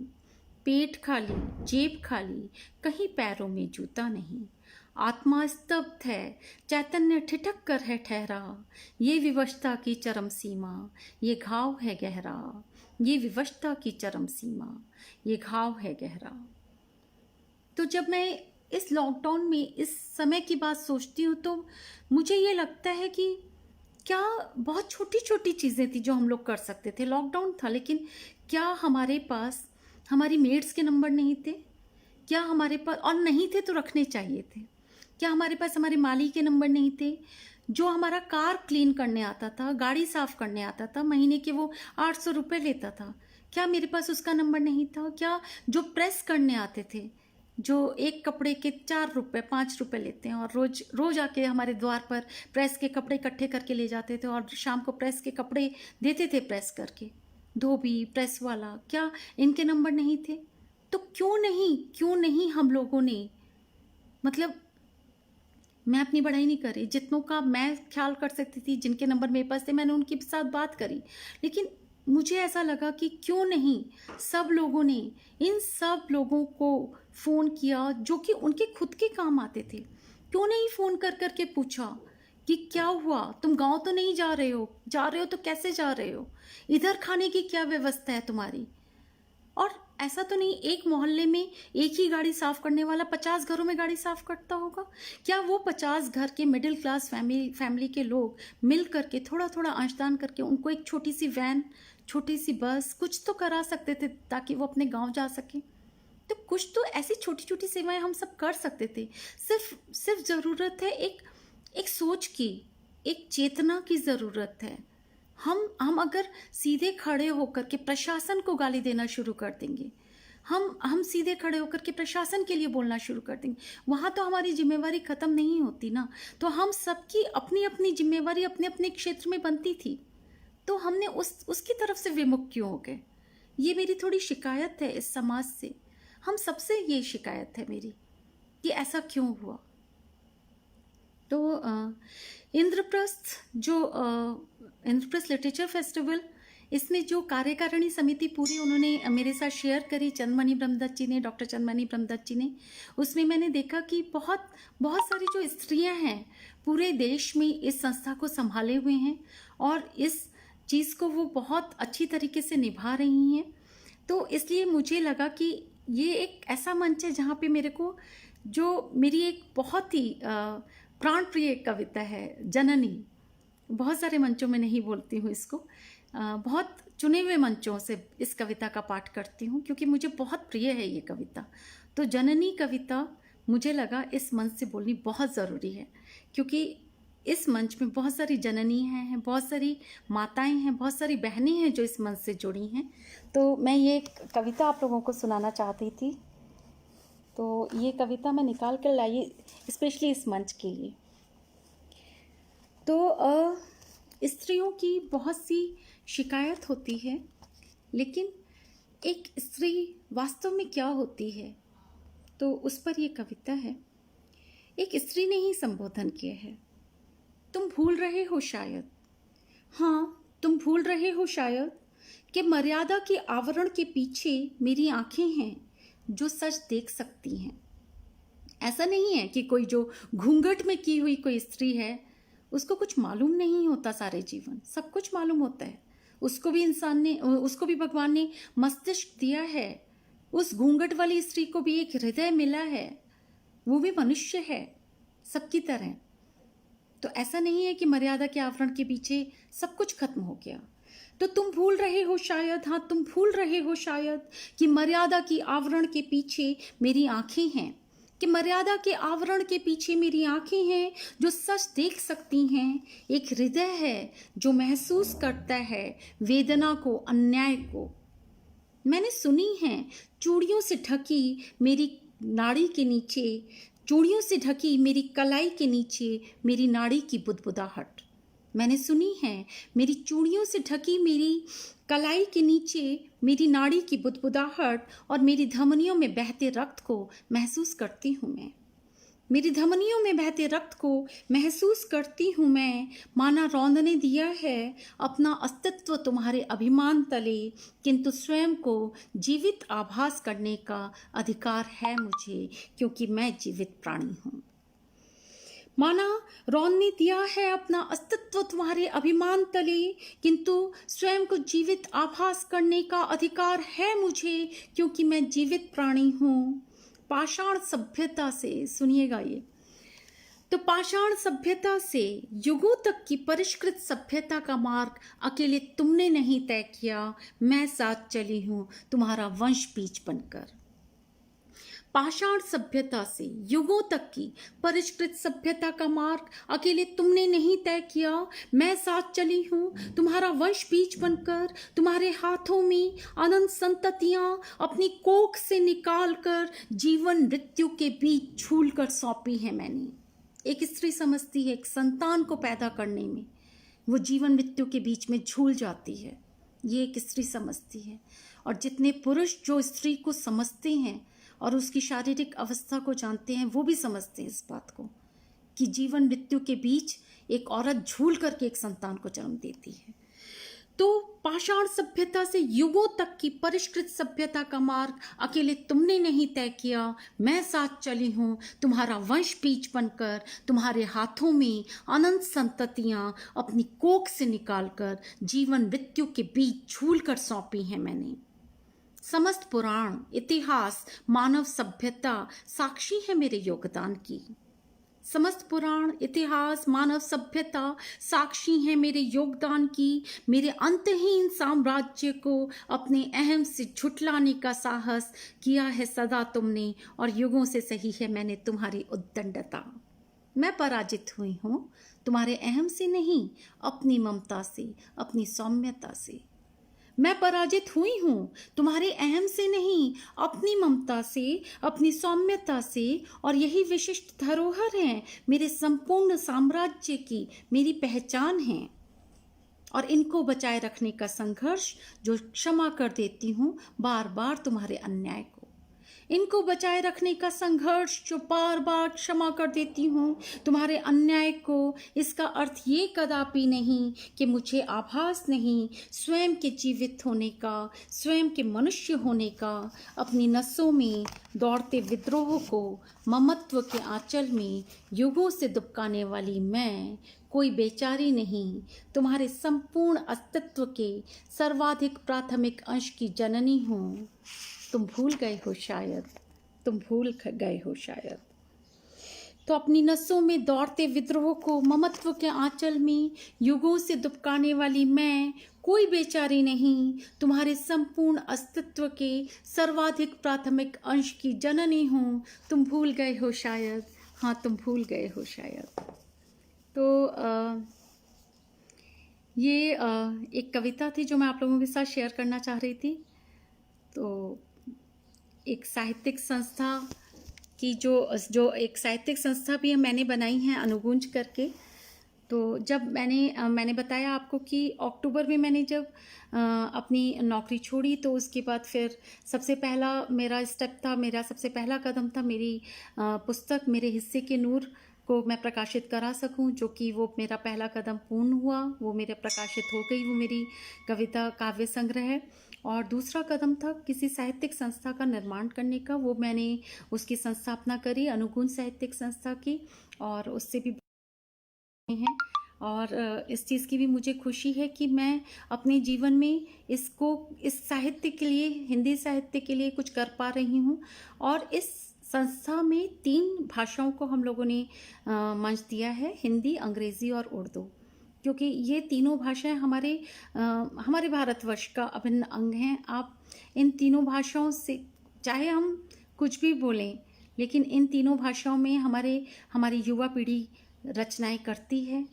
पेट खाली जेब खाली, कहीं पैरों में जूता नहीं। आत्मा स्तब्ध है, चैतन्य ठिठक कर है ठहरा, ये विवशता की चरम सीमा, ये घाव है गहरा। ये विवशता की चरम सीमा, ये घाव है गहरा। तो जब मैं इस लॉकडाउन में इस समय की बात सोचती हूँ, तो मुझे ये लगता है कि क्या बहुत छोटी छोटी चीज़ें थी जो हम लोग कर सकते थे। लॉकडाउन था, लेकिन क्या हमारे पास हमारी मेड्स के नंबर नहीं थे? क्या हमारे पास, और नहीं थे तो रखने चाहिए थे, क्या हमारे पास हमारे माली के नंबर नहीं थे? जो हमारा कार क्लीन करने आता था, गाड़ी साफ करने आता था, महीने के वो 800 रुपये लेता था, क्या मेरे पास उसका नंबर नहीं था? क्या जो प्रेस करने आते थे, जो एक कपड़े के 4 रुपये 5 रुपये लेते हैं, और रोज रोज आके हमारे द्वार पर प्रेस के कपड़े इकट्ठे करके ले जाते थे, और शाम को प्रेस के कपड़े देते थे प्रेस करके, धोबी प्रेस वाला, क्या इनके नंबर नहीं थे? तो क्यों नहीं हम लोगों ने, मतलब मैं अपनी बढ़ाई नहीं कर रही, जितनों का मैं ख्याल कर सकती थी, जिनके नंबर मेरे पास थे, मैंने उनके साथ बात करी। लेकिन मुझे ऐसा लगा कि क्यों नहीं सब लोगों ने इन सब लोगों को फ़ोन किया जो कि उनके खुद के काम आते थे। क्यों नहीं फ़ोन कर कर के पूछा कि क्या हुआ, तुम गांव तो नहीं जा रहे हो तो कैसे जा रहे हो, इधर खाने की क्या व्यवस्था है तुम्हारी। और ऐसा तो नहीं एक मोहल्ले में एक ही गाड़ी साफ करने वाला 50 घरों में गाड़ी साफ करता होगा। क्या वो 50 घर के मिडिल क्लास फैमिली के लोग मिल करके थोड़ा थोड़ा अंशदान करके उनको एक छोटी सी वैन, छोटी सी बस कुछ तो करा सकते थे ताकि वो अपने गांव जा सके? तो कुछ तो ऐसी छोटी छोटी सेवाएं हम सब कर सकते थे। सिर्फ ज़रूरत है एक सोच की, एक चेतना की ज़रूरत है। हम अगर सीधे खड़े होकर के प्रशासन को गाली देना शुरू कर देंगे, हम सीधे खड़े होकर के प्रशासन के लिए बोलना शुरू कर देंगे, वहाँ तो हमारी जिम्मेवारी ख़त्म नहीं होती ना। तो हम सबकी अपनी अपनी जिम्मेवारी अपने अपने क्षेत्र में बनती थी, तो हमने उसकी तरफ से विमुख क्यों हो गए? ये मेरी थोड़ी शिकायत है इस समाज से, हम सबसे ये शिकायत है मेरी कि ऐसा क्यों हुआ। तो इंद्रप्रस्थ लिटरेचर फेस्टिवल, इसमें जो कार्यकारिणी समिति पूरी उन्होंने मेरे साथ शेयर करी, चंद्रमणि ब्रह्मदत्त जी ने, डॉक्टर चंद्रमणि ब्रह्मदत्त जी ने, उसमें मैंने देखा कि बहुत बहुत सारी जो स्त्रियां हैं पूरे देश में इस संस्था को संभाले हुए हैं और इस चीज़ को वो बहुत अच्छी तरीके से निभा रही हैं। तो इसलिए मुझे लगा कि ये एक ऐसा मंच है जहाँ पे मेरे को, जो मेरी एक बहुत ही प्राण प्रिय कविता है जननी, बहुत सारे मंचों में नहीं बोलती हूँ इसको, बहुत चुने हुए मंचों से इस कविता का पाठ करती हूँ क्योंकि मुझे बहुत प्रिय है ये कविता। तो जननी कविता मुझे लगा इस मंच से बोलनी बहुत ज़रूरी है, क्योंकि इस मंच में बहुत सारी जननियाँ हैं, बहुत सारी माताएं हैं, बहुत सारी बहनें हैं जो इस मंच से जुड़ी हैं। तो मैं ये कविता आप लोगों को सुनाना चाहती थी। तो ये कविता मैं निकाल कर लाई स्पेशली इस मंच के लिए। तो स्त्रियों की बहुत सी शिकायत होती है, लेकिन एक स्त्री वास्तव में क्या होती है, तो उस पर ये कविता है। एक स्त्री ने ही संबोधन किया है। तुम भूल रहे हो शायद, हाँ तुम भूल रहे हो शायद, कि मर्यादा के आवरण के पीछे मेरी आंखें हैं जो सच देख सकती हैं। ऐसा नहीं है कि कोई जो घूंघट में की हुई कोई स्त्री है उसको कुछ मालूम नहीं होता, सारे जीवन सब कुछ मालूम होता है। उसको भी भगवान ने मस्तिष्क दिया है। उस घूंघट वाली स्त्री को भी एक हृदय मिला है, वो भी मनुष्य है सबकी तरह। तो ऐसा नहीं है कि मर्यादा के आवरण के पीछे सब कुछ खत्म हो गया। तो तुम भूल रहे हो शायद, हाँ तुम भूल रहे हो शायद, कि मर्यादा की आवरण के पीछे मेरी आंखें हैं, कि मर्यादा के आवरण के पीछे मेरी आंखें हैं जो सच देख सकती हैं। एक हृदय है जो महसूस करता है वेदना को, अन्याय को। मैंने सुनी है चूड़ियों से ढकी मेरी नाड़ी के नीचे, चूड़ियों से ढकी मेरी कलाई के नीचे मेरी नाड़ी की बुदबुदाहट। मैंने सुनी है मेरी चूड़ियों से ढकी मेरी कलाई के नीचे मेरी नाड़ी की बुदबुदाहट, और मेरी धमनियों में बहते रक्त को महसूस करती हूँ मैं। मेरी धमनियों में बहते रक्त को महसूस करती हूँ मैं। माना रौंद ने दिया है अपना अस्तित्व तुम्हारे अभिमान तले, किंतु स्वयं को जीवित आभास करने का अधिकार है मुझे, क्योंकि मैं जीवित प्राणी हूँ। माना रौंद ने दिया है अपना अस्तित्व तुम्हारे अभिमान तले, किंतु स्वयं को जीवित आभास करने का अधिकार है मुझे, क्योंकि मैं जीवित प्राणी हूँ। पाषाण सभ्यता से, सुनिएगा ये, तो पाषाण सभ्यता से युगों तक की परिष्कृत सभ्यता का मार्ग अकेले तुमने नहीं तय किया, मैं साथ चली हूँ तुम्हारा वंश बीज बनकर। पाषाण सभ्यता से युगों तक की परिष्कृत सभ्यता का मार्ग अकेले तुमने नहीं तय किया, मैं साथ चली हूँ तुम्हारा वंश बीज बनकर। तुम्हारे हाथों में अनंत संततियाँ अपनी कोख से निकाल कर जीवन मृत्यु के बीच झूल कर सौंपी है मैंने। एक स्त्री समझती है एक संतान को पैदा करने में वो जीवन मृत्यु के बीच में झूल जाती है, ये एक स्त्री समझती है। और जितने पुरुष जो स्त्री को समझते हैं और उसकी शारीरिक अवस्था को जानते हैं, वो भी समझते हैं इस बात को कि जीवन मृत्यु के बीच एक औरत झूल करके एक संतान को जन्म देती है। तो पाषाण सभ्यता से युगों तक की परिष्कृत सभ्यता का मार्ग अकेले तुमने नहीं तय किया, मैं साथ चली हूँ तुम्हारा वंश बीज बनकर। तुम्हारे हाथों में अनंत संततियाँ अपनी कोख से निकालकर जीवन मृत्यु के बीच झूल कर सौंपी हैं मैंने। समस्त पुराण, इतिहास, मानव सभ्यता साक्षी है मेरे योगदान की। समस्त पुराण, इतिहास, मानव सभ्यता साक्षी हैं मेरे योगदान की। मेरे अंतहीन साम्राज्य को अपने अहम से झुठलाने का साहस किया है सदा तुमने, और युगों से सही है मैंने तुम्हारी उद्दंडता। मैं पराजित हुई हूँ तुम्हारे अहम से नहीं, अपनी ममता से, अपनी सौम्यता से। मैं पराजित हुई हूँ तुम्हारे अहम से नहीं, अपनी ममता से, अपनी सौम्यता से। और यही विशिष्ट धरोहर है मेरे संपूर्ण साम्राज्य की, मेरी पहचान है। और इनको बचाए रखने का संघर्ष जो क्षमा कर देती हूँ बार बार तुम्हारे अन्याय को। इनको बचाए रखने का संघर्ष जो बार बार क्षमा कर देती हूँ तुम्हारे अन्याय को। इसका अर्थ ये कदापि नहीं कि मुझे आभास नहीं स्वयं के जीवित होने का, स्वयं के मनुष्य होने का। अपनी नसों में दौड़ते विद्रोह को ममत्व के आंचल में युगों से दुबकाने वाली मैं कोई बेचारी नहीं, तुम्हारे संपूर्ण अस्तित्व के सर्वाधिक प्राथमिक अंश की जननी हूँ। तुम भूल गए हो शायद, तुम भूल गए हो शायद। तो अपनी नसों में दौड़ते विद्रोह को ममत्व के आंचल में युगों से दुबकाने वाली मैं कोई बेचारी नहीं, तुम्हारे संपूर्ण अस्तित्व के सर्वाधिक प्राथमिक अंश की जननी हूँ, तुम भूल गए हो शायद, हाँ तुम भूल गए हो शायद। तो ये एक कविता थी जो मैं आप लोगों के साथ शेयर करना चाह रही थी। तो एक साहित्यिक संस्था की जो एक साहित्यिक संस्था भी मैंने बनाई है अनुगुंज करके। तो जब मैंने बताया आपको कि अक्टूबर में मैंने जब अपनी नौकरी छोड़ी, तो उसके बाद फिर सबसे पहला मेरा स्टेप था, मेरा सबसे पहला कदम था मेरी पुस्तक मेरे हिस्से के नूर को मैं प्रकाशित करा सकूं, जो कि वो मेरा पहला कदम पूर्ण हुआ, वो मेरे प्रकाशित हो गई, वो मेरी कविता काव्य संग्रह है। और दूसरा कदम था किसी साहित्यिक संस्था का निर्माण करने का, वो मैंने उसकी संस्थापना करी, अनुगुंज साहित्यिक संस्था की, और उससे भी हैं। और इस चीज़ की भी मुझे खुशी है कि मैं अपने जीवन में इस साहित्य के लिए, हिंदी साहित्य के लिए कुछ कर पा रही हूँ। और इस संस्था में 3 भाषाओं को हम लोगों ने मंच दिया है, हिंदी, अंग्रेज़ी और उर्दू, क्योंकि ये तीनों भाषाएं हमारे भारतवर्ष का अभिन्न अंग हैं। आप इन तीनों भाषाओं से चाहे हम कुछ भी बोलें, लेकिन इन तीनों भाषाओं में हमारी युवा पीढ़ी रचनाएं करती है,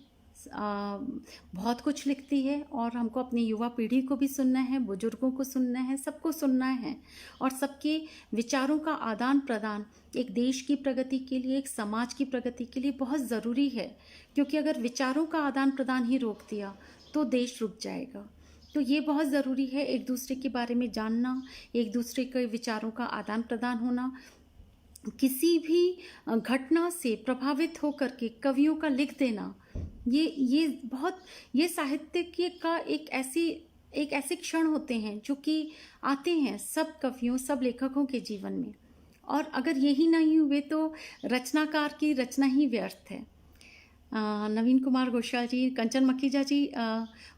बहुत कुछ लिखती है, और हमको अपनी युवा पीढ़ी को भी सुनना है, बुजुर्गों को सुनना है, सबको सुनना है। और सबके विचारों का आदान प्रदान एक देश की प्रगति के लिए, एक समाज की प्रगति के लिए बहुत ज़रूरी है, क्योंकि अगर विचारों का आदान प्रदान ही रोक दिया तो देश रुक जाएगा। तो ये बहुत ज़रूरी है, एक दूसरे के बारे में जानना, एक दूसरे के विचारों का आदान प्रदान होना। किसी भी घटना से प्रभावित होकर के कवियों का लिख देना, ये साहित्य का एक ऐसे क्षण होते हैं जो कि आते हैं सब कवियों, सब लेखकों के जीवन में, और अगर यही नहीं हुए तो रचनाकार की रचना ही व्यर्थ है। नवीन कुमार घोषाल जी, कंचन मखीजा जी,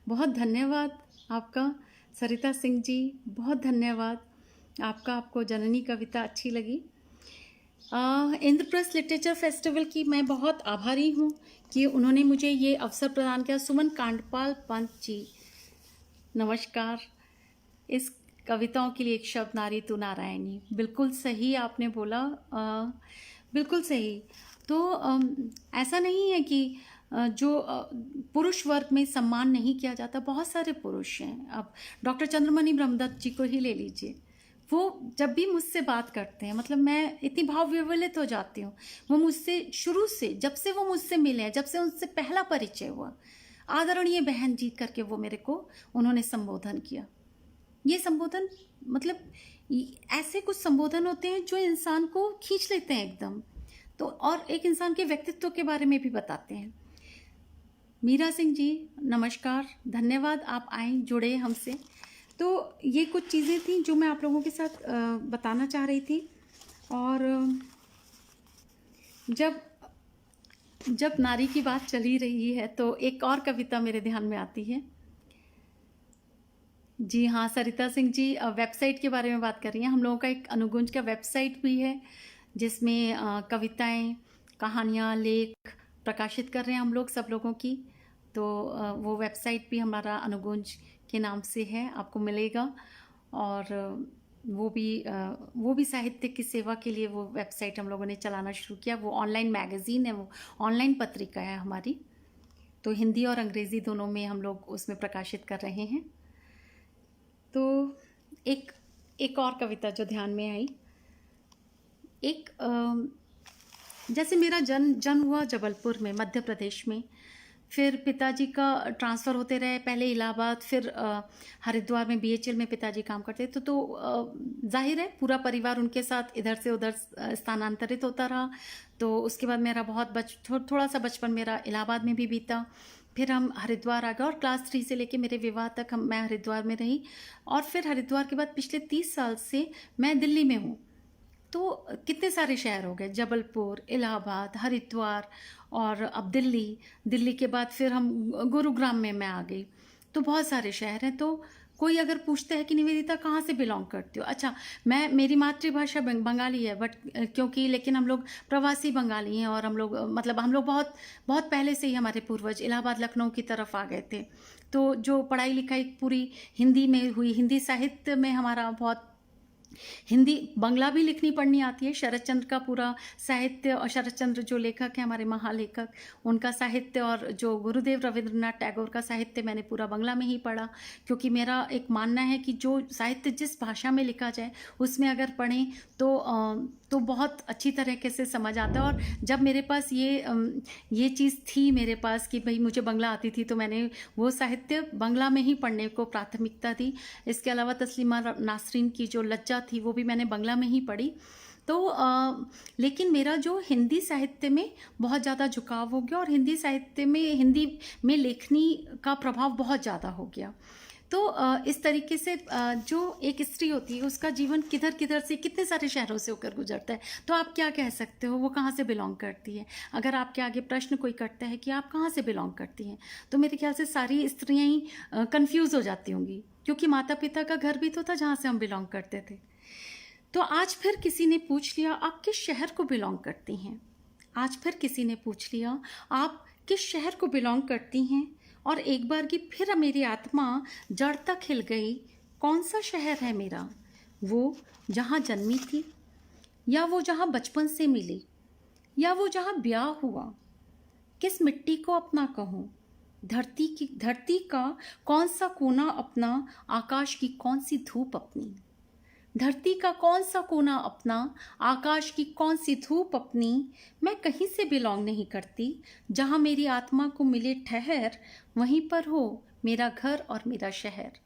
बहुत धन्यवाद आपका। सरिता सिंह जी, बहुत धन्यवाद आपका, आपको जननी कविता अच्छी लगी। इंद्रप्रस्थ लिटरेचर फेस्टिवल की मैं बहुत आभारी हूँ कि उन्होंने मुझे ये अवसर प्रदान किया। सुमन कांडपाल पंत जी, नमस्कार। इस कविताओं के लिए एक शब्द, नारी तू नारायणी, बिल्कुल सही आपने बोला, बिल्कुल सही। तो ऐसा नहीं है कि जो पुरुष वर्ग में सम्मान नहीं किया जाता, बहुत सारे पुरुष हैं। अब डॉक्टर चंद्रमणि ब्रह्मदत्त जी को ही ले लीजिए, वो जब भी मुझसे बात करते हैं, मतलब मैं इतनी भाव विवलित हो जाती हूँ। वो मुझसे शुरू से, जब से वो मुझसे मिले हैं, जब से उनसे पहला परिचय हुआ, आदरणीय बहन जी करके वो मेरे को उन्होंने संबोधन किया। ये संबोधन मतलब ऐसे कुछ संबोधन होते हैं जो इंसान को खींच लेते हैं एकदम, तो और एक इंसान के व्यक्तित्व के बारे में भी बताते हैं। मीरा सिंह जी, नमस्कार, धन्यवाद आप आए, जुड़े हमसे। तो ये कुछ चीज़ें थी जो मैं आप लोगों के साथ बताना चाह रही थी। और जब नारी की बात चली रही है तो एक और कविता मेरे ध्यान में आती है। जी हाँ, सरिता सिंह जी वेबसाइट के बारे में बात कर रही हैं। हम लोगों का एक अनुगुंज का वेबसाइट भी है, जिसमें कविताएं, कहानियाँ, लेख प्रकाशित कर रहे हैं हम लोग, सब लोगों की। तो वो वेबसाइट भी हमारा अनुगुंज के नाम से है, आपको मिलेगा। और वो भी साहित्य की सेवा के लिए वो वेबसाइट हम लोगों ने चलाना शुरू किया। वो ऑनलाइन मैगज़ीन है, वो ऑनलाइन पत्रिका है हमारी, तो हिंदी और अंग्रेज़ी दोनों में हम लोग उसमें प्रकाशित कर रहे हैं। तो एक और कविता जो ध्यान में आई, जैसे मेरा जन्म हुआ जबलपुर में, मध्य प्रदेश में। फिर पिताजी का ट्रांसफ़र होते रहे, पहले इलाहाबाद, फिर हरिद्वार में BHL में पिताजी काम करते। तो जाहिर है पूरा परिवार उनके साथ इधर से उधर स्थानांतरित होता रहा। तो उसके बाद मेरा थोड़ा सा बचपन मेरा इलाहाबाद में भी बीता। फिर हम हरिद्वार आ गए, और क्लास 3 से लेके मेरे विवाह तक मैं हरिद्वार में रही। और फिर हरिद्वार के बाद पिछले 30 साल से मैं दिल्ली में हूँ। तो कितने सारे शहर हो गए, जबलपुर, इलाहाबाद, हरिद्वार, और अब दिल्ली के बाद फिर हम गुरुग्राम में मैं आ गई। तो बहुत सारे शहर हैं। तो कोई अगर पूछता है कि निवेदिता कहाँ से बिलोंग करती हो, अच्छा मेरी मातृभाषा बंगाली है, बट क्योंकि लेकिन हम लोग प्रवासी बंगाली हैं, और हम लोग मतलब हम लोग बहुत बहुत पहले से ही हमारे पूर्वज इलाहाबाद लखनऊ की तरफ आ गए थे। तो जो पढ़ाई लिखाई पूरी हिंदी में हुई, हिंदी साहित्य में हमारा बहुत, हिंदी बांग्ला भी लिखनी पढ़नी आती है। शरद चंद्र का पूरा साहित्य, और शरद चंद्र जो लेखक हैं हमारे महालेखक, उनका साहित्य, और जो गुरुदेव रविंद्रनाथ टैगोर का साहित्य मैंने पूरा बांग्ला में ही पढ़ा, क्योंकि मेरा एक मानना है कि जो साहित्य जिस भाषा में लिखा जाए उसमें अगर पढ़ें तो बहुत अच्छी तरीके से समझ आता है। और जब मेरे पास ये चीज़ थी मेरे पास कि भाई मुझे बांग्ला आती थी, तो मैंने वो साहित्य बांग्ला में ही पढ़ने को प्राथमिकता दी। इसके अलावा तस्लीमा नासरीन की जो लज्जा थी वो भी मैंने बांग्ला में ही पढ़ी। तो लेकिन मेरा जो हिंदी साहित्य में बहुत ज़्यादा झुकाव हो गया, और हिंदी साहित्य में, हिंदी में लेखनी का प्रभाव बहुत ज़्यादा हो गया। तो इस तरीके से जो एक स्त्री होती है उसका जीवन किधर किधर से, कितने सारे शहरों से होकर गुजरता है। तो आप क्या कह सकते हो वो कहाँ से बिलोंग करती है? अगर आपके आगे प्रश्न कोई करता है कि आप कहाँ से बिलोंग करती हैं, तो मेरे ख्याल से सारी स्त्रियाँ ही कंफ्यूज हो जाती होंगी, क्योंकि माता पिता का घर भी तो था जहाँ से हम बिलोंग करते थे। तो आज फिर किसी ने पूछ लिया आप किस शहर को बिलोंग करती हैं। आज फिर किसी ने पूछ लिया आप किस शहर को बिलोंग करती हैं, और एक बार की फिर मेरी आत्मा जड़ तक हिल गई। कौन सा शहर है मेरा? वो जहाँ जन्मी थी, या वो जहाँ बचपन से मिली, या वो जहाँ ब्याह हुआ? किस मिट्टी को अपना कहूँ? धरती का कौन सा कोना अपना, आकाश की कौन सी धूप अपनी? धरती का कौन सा कोना अपना, आकाश की कौन सी धूप अपनी? मैं कहीं से बिलोंग नहीं करती, जहाँ मेरी आत्मा को मिले ठहर, वहीं पर हो मेरा घर और मेरा शहर।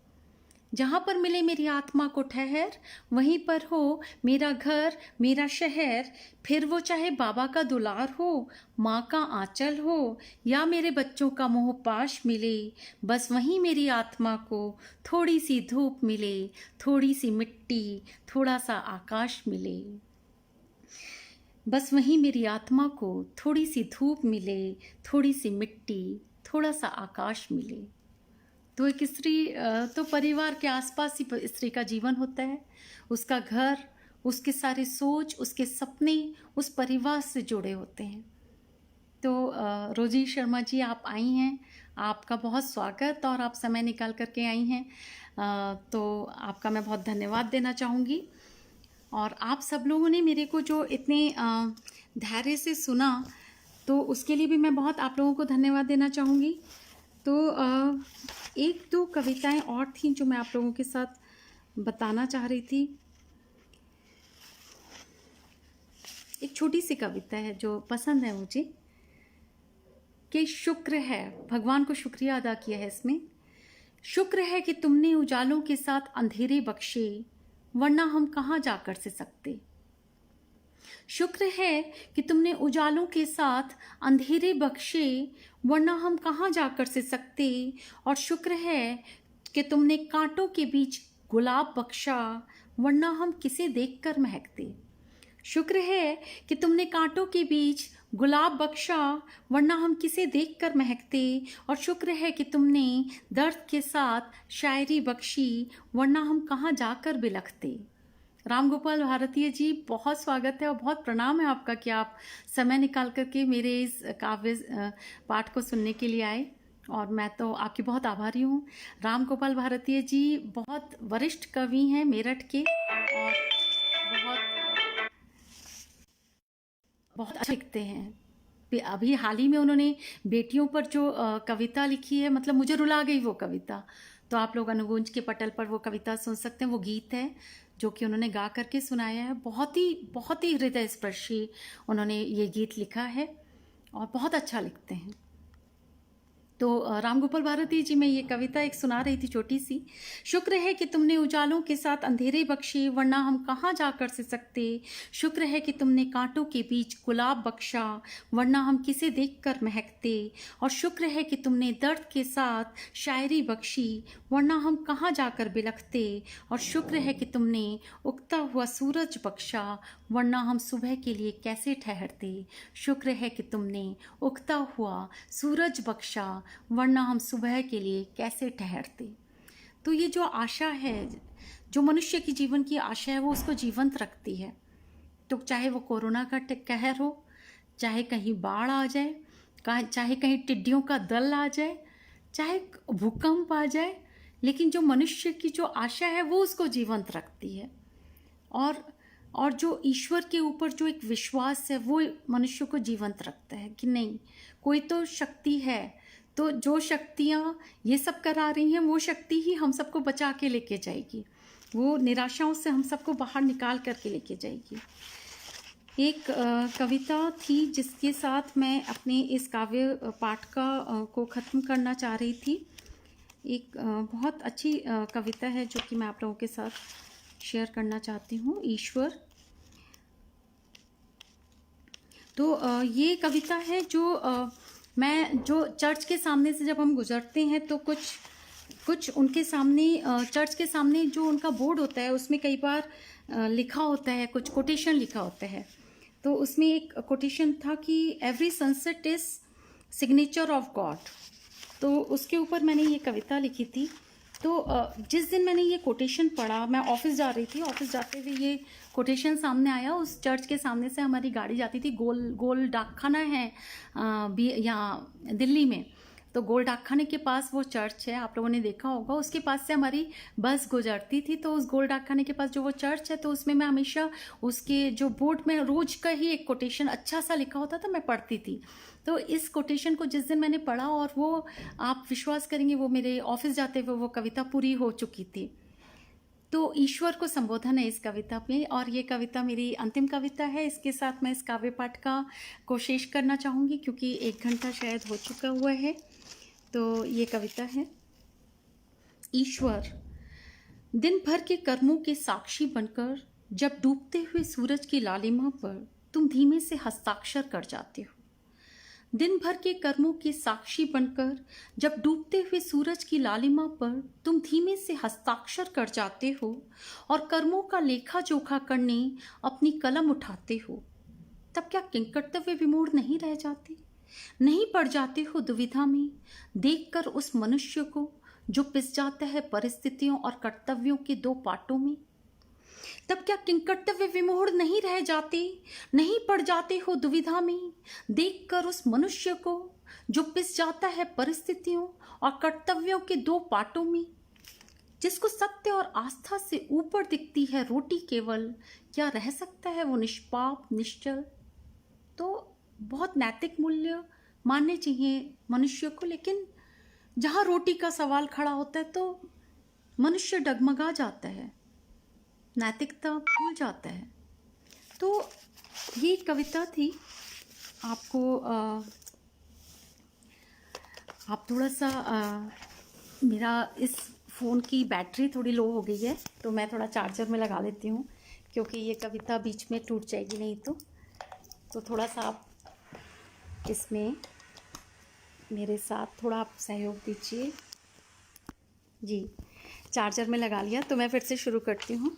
जहाँ पर मिले मेरी आत्मा को ठहर, वहीं पर हो मेरा घर मेरा शहर। फिर वो चाहे बाबा का दुलार हो, माँ का आंचल हो, या मेरे बच्चों का मोह पाश मिले, बस वहीं मेरी आत्मा को थोड़ी सी धूप मिले, थोड़ी सी मिट्टी, थोड़ा सा आकाश मिले। बस वहीं मेरी आत्मा को थोड़ी सी धूप मिले, थोड़ी सी मिट्टी, थोड़ा सा आकाश मिले। तो एक स्त्री तो परिवार के आसपास ही स्त्री का जीवन होता है। उसका घर, उसके सारे सोच, उसके सपने उस परिवार से जुड़े होते हैं। तो रोजी शर्मा जी आप आई हैं, आपका बहुत स्वागत, और आप समय निकाल करके आई हैं, तो आपका मैं बहुत धन्यवाद देना चाहूँगी। और आप सब लोगों ने मेरे को जो इतने धैर्य से सुना, तो उसके लिए भी मैं बहुत आप लोगों को धन्यवाद देना चाहूँगी। तो एक दो कविताएं और थीं जो मैं आप लोगों के साथ बताना चाह रही थी। एक छोटी सी कविता है जो पसंद है मुझे, कि शुक्र है, भगवान को शुक्रिया अदा किया है इसमें। शुक्र है कि तुमने उजालों के साथ अंधेरे बख्शे, वरना हम कहाँ जाकर से सकते। शुक्र है कि तुमने उजालों के साथ अंधेरे बख्शे, वरना हम कहाँ जाकर से सकते। और शुक्र है कि तुमने कांटों के बीच गुलाब बख्शा, वरना हम किसे देखकर महकते। शुक्र है कि तुमने कांटों के बीच गुलाब बख्शा, वरना हम किसे देखकर महकते। और शुक्र है कि तुमने दर्द के साथ शायरी बख्शी, वरना हम कहाँ जाकर बिलखते। राम गोपाल भारतीय जी, बहुत स्वागत है और बहुत प्रणाम है आपका कि आप समय निकाल करके मेरे इस काव्य पाठ को सुनने के लिए आए, और मैं तो आपकी बहुत आभारी हूँ। राम गोपाल भारतीय जी बहुत वरिष्ठ कवि हैं मेरठ के, और बहुत अच्छा लिखते हैं। अभी हाल ही में उन्होंने बेटियों पर जो कविता लिखी है, मतलब मुझे रुला गई वो कविता। तो आप लोग अनुगुंज के पटल पर वो कविता सुन सकते हैं। वो गीत है जो कि उन्होंने गा करके सुनाया है। बहुत ही हृदय स्पर्शी उन्होंने ये गीत लिखा है, और बहुत अच्छा लिखते हैं। तो राम गोपाल भारती जी, मैं ये कविता एक सुना रही थी छोटी सी। शुक्र है कि तुमने उजालों के साथ अंधेरे बख्शे, वरना हम कहाँ जाकर से सकते। शुक्र है कि तुमने कांटों के बीच गुलाब बख्शा, वरना हम किसे देखकर महकते। और शुक्र है कि तुमने दर्द के साथ शायरी बख्शी, वरना हम कहाँ जाकर बिलखते। और शुक्र है कि तुमने उगता हुआ सूरज बख्शा, वरना हम सुबह के लिए कैसे ठहरते। शुक्र है कि तुमने उगता हुआ सूरज बख्शा, वरना हम सुबह के लिए कैसे ठहरते। तो ये जो आशा है, जो मनुष्य की जीवन की आशा है, वो उसको जीवंत रखती है। तो चाहे वो कोरोना का कहर हो, चाहे कहीं बाढ़ आ जाए, चाहे कहीं टिड्डियों का दल आ जाए, चाहे भूकंप आ जाए, लेकिन जो मनुष्य की जो आशा है वो उसको जीवंत रखती है। और जो ईश्वर के ऊपर जो एक विश्वास है वो मनुष्य को जीवंत रखता है कि नहीं, कोई तो शक्ति है, तो जो शक्तियाँ ये सब करा रही हैं वो शक्ति ही हम सबको बचा के लेके जाएगी, वो निराशाओं से हम सबको बाहर निकाल करके लेके जाएगी। एक कविता थी जिसके साथ मैं अपने इस काव्य पाठ को ख़त्म करना चाह रही थी। एक बहुत अच्छी कविता है जो कि मैं आप लोगों के साथ शेयर करना चाहती हूँ, ईश्वर। तो ये कविता है जो चर्च के सामने से जब हम गुजरते हैं तो कुछ उनके सामने, चर्च के सामने जो उनका बोर्ड होता है उसमें कई बार लिखा होता है, कुछ कोटेशन लिखा होता है। तो उसमें एक कोटेशन था कि every sunset is signature of God. तो उसके ऊपर मैंने ये कविता लिखी थी। तो जिस दिन मैंने ये कोटेशन पढ़ा, मैं ऑफिस जा रही थी, ऑफिस जाते हुए ये कोटेशन सामने आया। उस चर्च के सामने से हमारी गाड़ी जाती थी, गोल डाकखाना है यहाँ दिल्ली में। तो गोल डाकखाने के पास वो चर्च है, आप लोगों ने देखा होगा। उसके पास से हमारी बस गुजरती थी। तो उस गोल डाकखाने के पास जो वो चर्च है, तो उसमें मैं हमेशा उसके जो बोर्ड में रोज का ही एक कोटेशन अच्छा सा लिखा होता था, मैं पढ़ती थी। तो इस कोटेशन को जिस दिन मैंने पढ़ा, और वो आप विश्वास करेंगे, वो मेरे ऑफिस जाते हुए वो कविता पूरी हो चुकी थी। तो ईश्वर को संबोधन है इस कविता में, और ये कविता मेरी अंतिम कविता है। इसके साथ मैं इस काव्य पाठ को शेष करना चाहूँगी क्योंकि 1 घंटा शायद हो चुका हुआ है। तो ये कविता है, ईश्वर। दिन भर के कर्मों के साक्षी बनकर जब डूबते हुए सूरज की लालिमा पर तुम धीमे से हस्ताक्षर कर जाते हो। दिन भर के कर्मों के साक्षी बनकर जब डूबते हुए सूरज की लालिमा पर तुम धीमे से हस्ताक्षर कर जाते हो और कर्मों का लेखा जोखा करने अपनी कलम उठाते हो, तब क्या किंकर्तव्य विमूढ़ नहीं रह जाते? नहीं पड़ जाते हो दुविधा में देखकर उस मनुष्य को जो पिस जाता है परिस्थितियों और कर्तव्यों के 2 पाटों में? तब क्या किंकर्तव्य विमूढ़ नहीं रह जाते? नहीं पड़ जाते हो दुविधा में देखकर उस मनुष्य को जो पिस जाता है परिस्थितियों और कर्तव्यों के 2 पाटों में? जिसको सत्य और आस्था से ऊपर दिखती है रोटी केवल, क्या रह सकता है वो निष्पाप निश्चल? तो बहुत नैतिक मूल्य मानने चाहिए मनुष्य को, लेकिन जहाँ रोटी का सवाल खड़ा होता है तो मनुष्य डगमगा जाता है, नैतिकता भूल जाता है। तो ये कविता थी। आपको आप थोड़ा सा मेरा इस फ़ोन की बैटरी थोड़ी लो हो गई है, तो मैं थोड़ा चार्जर में लगा लेती हूँ क्योंकि ये कविता बीच में टूट जाएगी नहीं तो थोड़ा सा आप इसमें मेरे साथ थोड़ा आप सहयोग दीजिए। जी, चार्जर में लगा लिया, तो मैं फिर से शुरू करती हूँ।